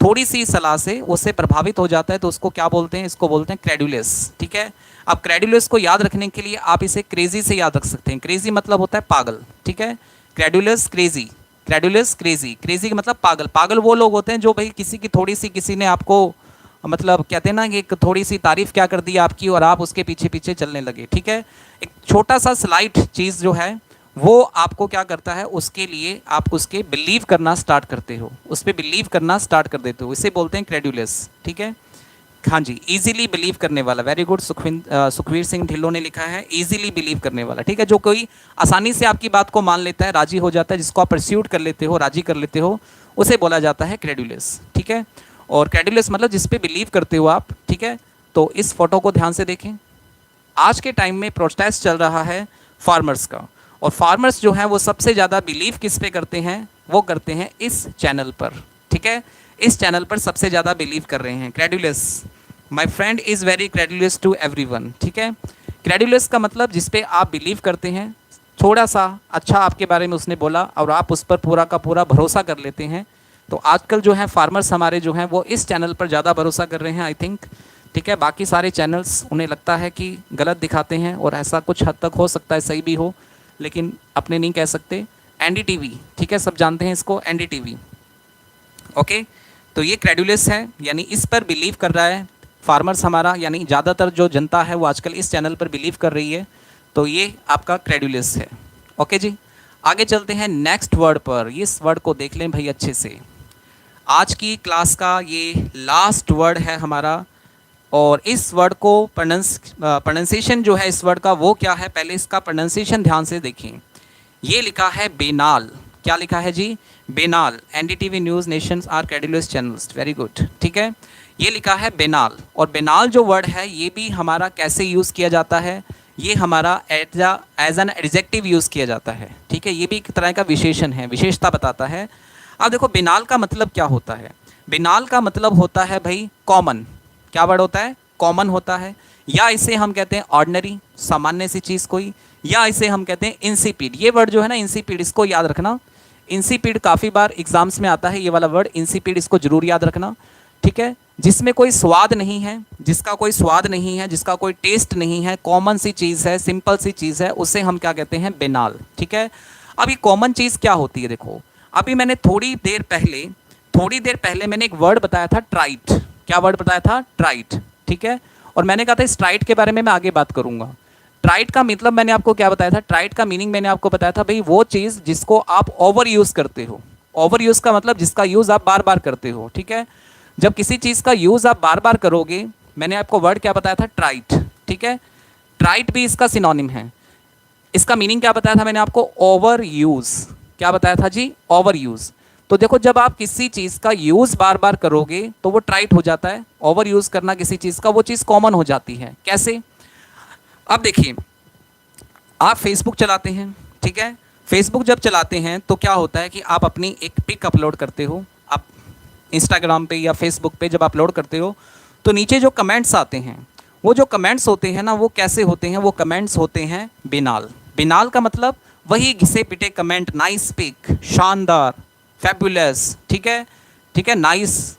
थोड़ी सी सलाह से उससे प्रभावित हो जाता है, तो उसको क्या बोलते हैं, इसको बोलते हैं क्रेडुलस, ठीक है। अब क्रेडुलस को याद रखने के लिए आप इसे क्रेजी से याद रख सकते हैं। क्रेजी मतलब होता है पागल, ठीक है, credulous crazy, credulous crazy, crazy का मतलब पागल। पागल वो लोग होते हैं जो भाई किसी की थोड़ी सी, किसी ने आपको मतलब कहते हैं ना कि एक थोड़ी सी तारीफ क्या कर दी आपकी और आप उसके पीछे पीछे चलने लगे, ठीक है। एक छोटा सा स्लाइट चीज़ जो है वो आपको क्या करता है, उसके लिए आप उसके बिलीव करना स्टार्ट करते हो, उस पर बिलीव करना स्टार्ट कर देते हो, इसे बोलते हैं क्रेडुलस, ठीक है। हाँ जी, इजीली बिलीव करने वाला, वेरी गुड, सुखवीर सिंह ढिल्लों ने लिखा है इजीली बिलीव करने वाला, ठीक है, जो कोई आसानी से आपकी बात को मान लेता है, राजी हो जाता है, जिसको आप परस्यूट कर लेते हो, राजी कर लेते हो, उसे बोला जाता है क्रेडुलस, ठीक है। और क्रेडुलस मतलब जिस पे बिलीव करते हो आप, ठीक है। तो इस फोटो को ध्यान से देखें। आज के टाइम में प्रोटेस्ट चल रहा है फार्मर्स का, और फार्मर्स जो हैं वो सबसे ज़्यादा बिलीव किस पे करते हैं, वो करते हैं इस चैनल पर, ठीक है, इस चैनल पर सबसे ज़्यादा बिलीव कर रहे हैं। Credulous, my friend is very credulous to everyone, ठीक है। क्रेडुलस का मतलब जिस पे आप बिलीव करते हैं, थोड़ा सा अच्छा आपके बारे में उसने बोला और आप उस पर पूरा का पूरा भरोसा कर लेते हैं। तो आजकल जो है फार्मर्स हमारे जो हैं वो इस चैनल पर ज़्यादा भरोसा कर रहे हैं, आई थिंक, ठीक है। बाकी सारे चैनल्स उन्हें लगता है कि गलत दिखाते हैं, और ऐसा कुछ हद तक हो सकता है सही भी हो, लेकिन अपने नहीं कह सकते। एनडीटीवी, ठीक है, सब जानते हैं इसको, एनडीटीवी, ओके। तो ये क्रेडुलस है, यानी इस पर बिलीव कर रहा है फार्मर्स हमारा, यानी ज़्यादातर जो जनता है वो आजकल इस चैनल पर बिलीव कर रही है, तो ये आपका क्रेडुलस है, ओके जी। आगे चलते हैं नेक्स्ट वर्ड पर। इस वर्ड को देख लें भाई अच्छे से, आज की क्लास का ये लास्ट वर्ड है हमारा, और इस वर्ड को प्रोनाउंसिएशन जो है इस वर्ड का वो क्या है, पहले इसका प्रोनाउंसिएशन ध्यान से देखें। ये लिखा है बेनाल, क्या लिखा है जी, venal. NDTV news nations are credulous channels, very good, ठीक है, ये लिखा है बेनाल। और बेनाल जो वर्ड है ये भी हमारा कैसे यूज़ किया जाता है, ये हमारा एज एन एडजेक्टिव यूज़ किया जाता है, ठीक है, ये भी एक तरह का विशेषण है, विशेषता बताता है। अब देखो बेनाल का मतलब क्या होता है, बेनाल का मतलब होता है भाई कॉमन, क्या वर्ड होता है, कॉमन होता है, या इसे हम कहते हैं ऑर्डिनरी, सामान्य सी चीज़ कोई, या इसे हम कहते हैं इंसिपिड। ये वर्ड जो है ना इंसिपिड, इसको याद रखना, इंसिपिड काफ़ी बार एग्जाम्स में आता है ये वाला वर्ड इंसिपिड, इसको जरूर याद रखना, ठीक है। जिसमें कोई स्वाद नहीं है, जिसका कोई स्वाद नहीं है, जिसका कोई टेस्ट नहीं है, कॉमन सी चीज़ है, सिंपल सी चीज़ है, उसे हम क्या कहते हैं, बेनाल, ठीक है। अब ये कॉमन चीज़ क्या होती है, देखो अभी मैंने थोड़ी देर पहले मैंने एक वर्ड बताया था ट्राइट, क्या वर्ड बताया था, ट्राइट, ठीक है। और मैंने कहा था इस ट्राइट के बारे में मैं आगे बात करूंगा। ट्राइट का मतलब मैंने आपको क्या बताया था, ट्राइट का मीनिंग मैंने आपको बताया था भाई वो चीज़ जिसको आप ओवर यूज़ करते हो। ओवर यूज़ का मतलब जिसका यूज़ आप बार बार करते हो, ठीक है। जब किसी चीज़ का यूज़ आप बार बार करोगे, मैंने आपको वर्ड क्या बताया था, ट्राइट, ठीक है। ट्राइट भी इसका सिनोनिम है। इसका मीनिंग क्या बताया था मैंने आपको, ओवर यूज़, क्या बताया था जी, ओवर यूज़। तो देखो जब आप किसी चीज़ का यूज़ बार बार करोगे तो वो ट्राइट हो जाता है। ओवर यूज़ करना किसी चीज़ का, वो चीज़ कॉमन हो जाती है। कैसे, अब देखिए आप फेसबुक चलाते हैं, ठीक है, फेसबुक जब चलाते हैं तो क्या होता है कि आप अपनी एक पिक अपलोड करते हो, आप इंस्टाग्राम पे या फेसबुक पे जब अपलोड करते हो तो नीचे जो कमेंट्स आते हैं, वो जो कमेंट्स होते हैं ना, वो कैसे होते हैं, वो कमेंट्स होते हैं बेनाल। बेनाल का मतलब वही घिसे पिटे कमेंट, नाइस पिक, शानदार, फैबुलस, ठीक है, ठीक है, नाइस,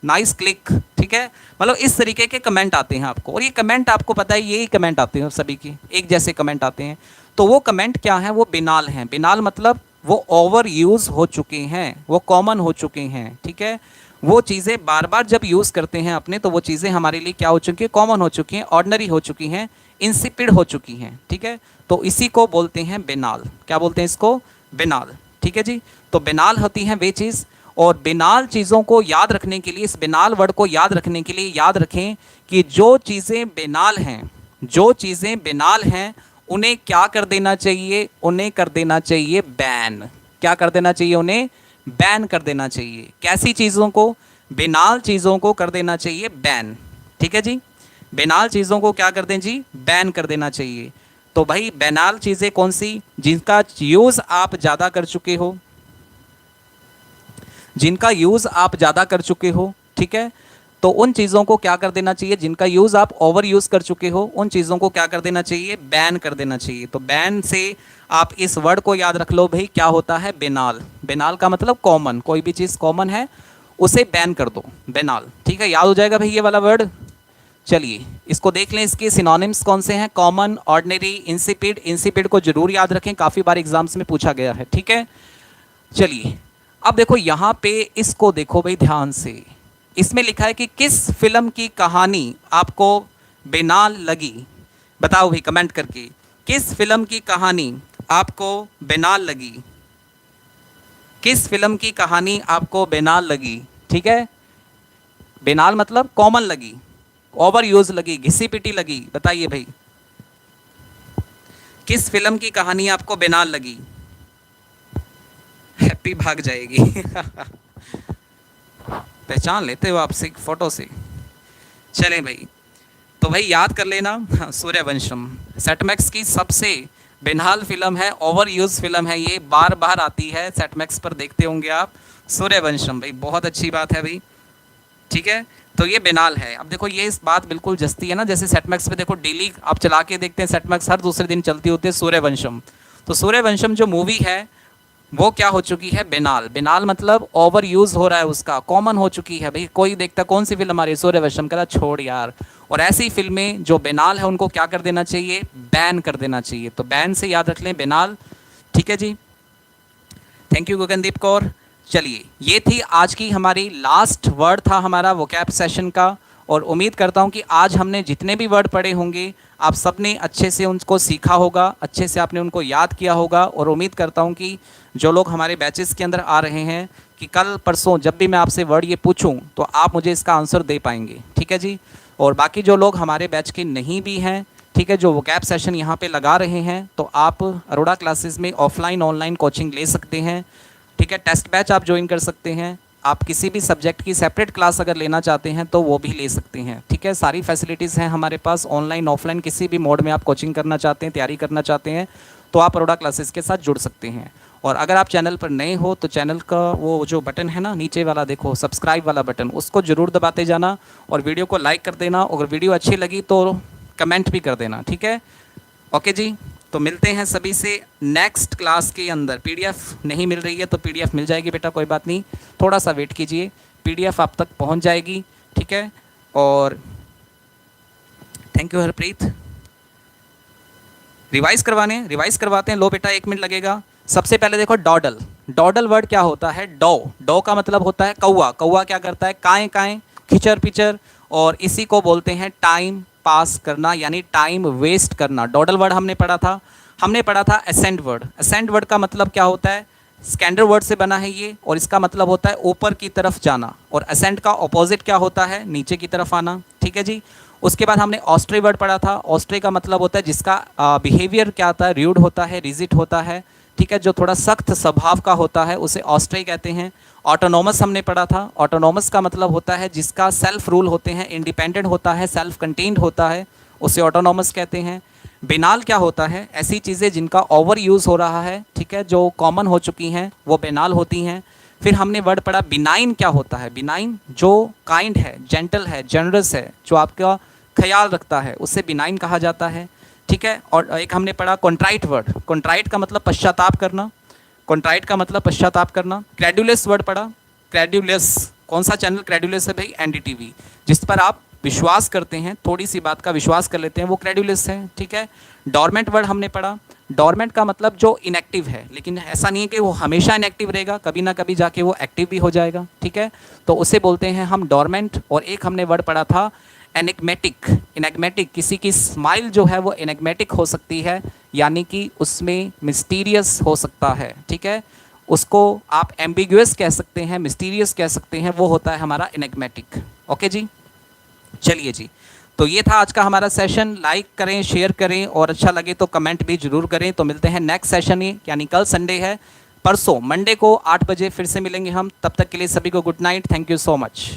नाइस क्लिक, ठीक है, मतलब इस तरीके के कमेंट आते हैं आपको। और ये कमेंट आपको पता है यही कमेंट आते हैं सभी की, एक जैसे कमेंट आते हैं। तो वो कमेंट क्या है, वो बेनाल हैं। बेनाल मतलब वो ओवर यूज़ हो चुके हैं, वो कॉमन हो चुके हैं, ठीक है। वो चीज़ें बार बार जब यूज़ करते हैं अपने, तो वो चीज़ें हमारे लिए क्या हो चुकी हैं, कॉमन हो चुकी हैं, ऑर्डिनरी हो चुकी हैं, इंसिपिड हो चुकी हैं, ठीक है। तो इसी को बोलते हैं बेनाल, क्या बोलते हैं इसको, बेनाल, ठीक है जी। तो बेनाल होती हैं वे चीज़, और बेनाल चीज़ों को याद रखने के लिए, इस बेनाल वर्ड को याद रखने के लिए याद रखें कि जो चीज़ें बेनाल हैं, जो चीज़ें बेनाल हैं उन्हें क्या कर देना चाहिए, उन्हें कर देना चाहिए बैन। क्या कर देना चाहिए, उन्हें बैन कर देना चाहिए। कैसी चीज़ों को, बेनाल चीज़ों को कर देना चाहिए बैन। ठीक है जी, बेनाल चीज़ों को क्या कर दें जी, बैन कर देना चाहिए। तो भाई बेनाल चीज़ें कौन सी, जिनका यूज़ आप ज़्यादा कर चुके हो, जिनका यूज़ आप ज़्यादा कर चुके हो, ठीक है, तो उन चीज़ों को क्या कर देना चाहिए, जिनका यूज़ आप ओवर यूज़ कर चुके हो, उन चीज़ों को क्या कर देना चाहिए, बैन कर देना चाहिए। तो बैन से आप इस वर्ड को याद रख लो भाई, क्या होता है, बेनाल। बेनाल का मतलब कॉमन, कोई भी चीज़ कॉमन है उसे बैन कर दो, बेनाल। ठीक है, याद हो जाएगा भाई ये वाला वर्ड। चलिए इसको देख लें, इसके सिनोनिम्स कौन से हैं, कॉमन, ऑर्डिनरी, इंसिपिड। इंसिपिड को जरूर याद रखें, काफ़ी बार एग्जाम्स में पूछा गया है। ठीक है, चलिए अब देखो यहाँ पे, इसको देखो भाई ध्यान से। इसमें लिखा है कि किस फिल्म की कहानी आपको बेनाल लगी। बताओ भाई कमेंट करके, किस फिल्म की कहानी आपको बेनाल लगी, किस फिल्म की कहानी आपको बेनाल लगी। ठीक है, बेनाल मतलब कॉमन लगी, ओवर यूज लगी, घिसी पिटी लगी। बताइए भाई, किस फिल्म की कहानी आपको बेनाल लगी। हैप्पी भाग जाएगी पहचान लेते हो आप सिर्फ फोटो से। चले भाई, तो भाई याद कर लेना, सूर्यवंशम सेटमैक्स की सबसे बेनाल फिल्म है, ओवर यूज फिल्म है, ये बार बार आती है सेटमैक्स पर, देखते होंगे आप। सूर्यवंशम भाई बहुत अच्छी बात है भाई। ठीक है, तो ये बेनाल है। अब देखो ये इस बात बिल्कुल जस्ती है ना, जैसे सेटमैक्स पे देखो डेली आप चला के देखते हैं, सेटमैक्स हर दूसरे दिन चलती होती है सूर्यवंशम। तो सूर्यवंशम जो मूवी है वो क्या हो चुकी है, बेनाल। बेनाल मतलब ओवर यूज हो रहा है उसका, कॉमन हो चुकी है भाई। कोई देखता कौन सी फिल्म आ रही है, सूर्यवंशम, कहता छोड़ यार। और ऐसी फिल्में जो बेनाल है उनको क्या कर देना चाहिए, बैन कर देना चाहिए। तो बैन से याद रख लें बेनाल। ठीक है जी, थैंक यू गगनदीप कौर। चलिए ये थी आज की हमारी लास्ट वर्ड था हमारा वोकैब सेशन का, और उम्मीद करता हूँ कि आज हमने जितने भी वर्ड पढ़े होंगे आप सब ने अच्छे से उनको सीखा होगा, अच्छे से आपने उनको याद किया होगा। और उम्मीद करता हूँ कि जो लोग हमारे बैचेस के अंदर आ रहे हैं, कि कल परसों जब भी मैं आपसे वर्ड ये पूछूं तो आप मुझे इसका आंसर दे पाएंगे। ठीक है जी, और बाकी जो लोग हमारे बैच के नहीं भी हैं, ठीक है, जो वोकैब सेशन यहाँ पे लगा रहे हैं, तो आप अरोड़ा क्लासेस में ऑफलाइन ऑनलाइन कोचिंग ले सकते हैं। ठीक है, टेस्ट बैच आप ज्वाइन कर सकते हैं। आप किसी भी सब्जेक्ट की सेपरेट क्लास अगर लेना चाहते हैं तो वो भी ले सकते हैं। ठीक है, सारी फैसिलिटीज़ हैं हमारे पास, ऑनलाइन ऑफलाइन किसी भी मोड में आप कोचिंग करना चाहते हैं, तैयारी करना चाहते हैं, तो आप अरोड़ा क्लासेस के साथ जुड़ सकते हैं। और अगर आप चैनल पर नए हो तो चैनल का वो जो बटन है ना नीचे वाला, देखो सब्सक्राइब वाला बटन, उसको ज़रूर दबाते जाना और वीडियो को लाइक कर देना। अगर वीडियो अच्छी लगी तो कमेंट भी कर देना। ठीक है, ओके जी, तो मिलते हैं सभी से नेक्स्ट क्लास के अंदर। पीडीएफ नहीं मिल रही है तो पीडीएफ मिल जाएगी बेटा, कोई बात नहीं, थोड़ा सा वेट कीजिए, पीडीएफ आप तक पहुंच जाएगी। ठीक है, और थैंक यू हरप्रीत। रिवाइज करवाते हैं, लो बेटा 1 मिनट लगेगा। सबसे पहले देखो डॉडल। डॉडल वर्ड क्या होता है, डो का मतलब होता है कौवा। कौवा क्या करता है, काएं काएं, खिचर पिचर, और इसी को बोलते हैं टाइम पास करना, यानी टाइम वेस्ट करना। डॉडल वर्ड हमने पढ़ा था एसेंट वर्ड। एसेंट वर्ड का मतलब क्या होता है, स्कैंडर वर्ड से बना है ये, और इसका मतलब होता है ऊपर की तरफ जाना, और असेंट का ऑपोजिट क्या होता है, नीचे की तरफ आना। ठीक है जी, उसके बाद हमने ऑस्ट्रे वर्ड पढ़ा था। ऑस्ट्रे का मतलब होता है जिसका बिहेवियर क्या होता है, र्यूड होता है, रिजिट होता है। ठीक है, जो थोड़ा सख्त स्वभाव का होता है उसे ऑस्ट्रे कहते हैं। ऑटोनोमस हमने पढ़ा था। ऑटोनोमस का मतलब होता है जिसका सेल्फ रूल होते हैं, इंडिपेंडेंट होता है, सेल्फ कंटेन्ड होता है, उसे ऑटोनोमस कहते हैं। बेनाल क्या होता है, ऐसी चीज़ें जिनका ओवर यूज़ हो रहा है, ठीक है, जो कॉमन हो चुकी हैं वो बेनाल होती हैं। फिर हमने वर्ड पढ़ा बिनाइन क्या होता है। बिनाइन जो काइंड है, जेंटल है, जनरस है, जो आपका ख्याल रखता है, उससे बिनाइन कहा जाता है। ठीक है, और एक हमने पढ़ा कॉन्ट्राइट वर्ड। कॉन्ट्राइट का मतलब पश्चाताप करना, कॉन्ट्राइट का मतलब पश्चाताप करना। क्रेडुलस वर्ड पढ़ा। क्रेडुलस, कौन सा चैनल क्रेडुलस है भाई, एनडीटीवी, जिस पर आप विश्वास करते हैं, थोड़ी सी बात का विश्वास कर लेते हैं, वो क्रेडुलस है। ठीक है, डोरमेंट वर्ड हमने पढ़ा। डोरमेंट का मतलब जो इनएक्टिव है, लेकिन ऐसा नहीं है कि वो हमेशा इनएक्टिव रहेगा, कभी ना कभी जाके वो एक्टिव भी हो जाएगा। ठीक है, तो उसे बोलते हैं हम डोरमेंट। और एक हमने वर्ड पढ़ा था एनिग्मेटिक। एनिग्मेटिक, किसी की स्माइल जो है वो एनिग्मेटिक हो सकती है, यानी कि उसमें मिस्टीरियस हो सकता है। ठीक है, उसको आप एम्बिगुअस कह सकते हैं, मिस्टीरियस कह सकते हैं, वो होता है हमारा एनिग्मेटिक। ओके जी, चलिए जी, तो ये था आज का हमारा सेशन। लाइक करें, शेयर करें और अच्छा लगे तो कमेंट भी जरूर करें। तो मिलते हैं नेक्स्ट सेशन ही, यानी कल संडे है, परसों मंडे को 8 बजे फिर से मिलेंगे हम। तब तक के लिए सभी को good night. Thank you so much.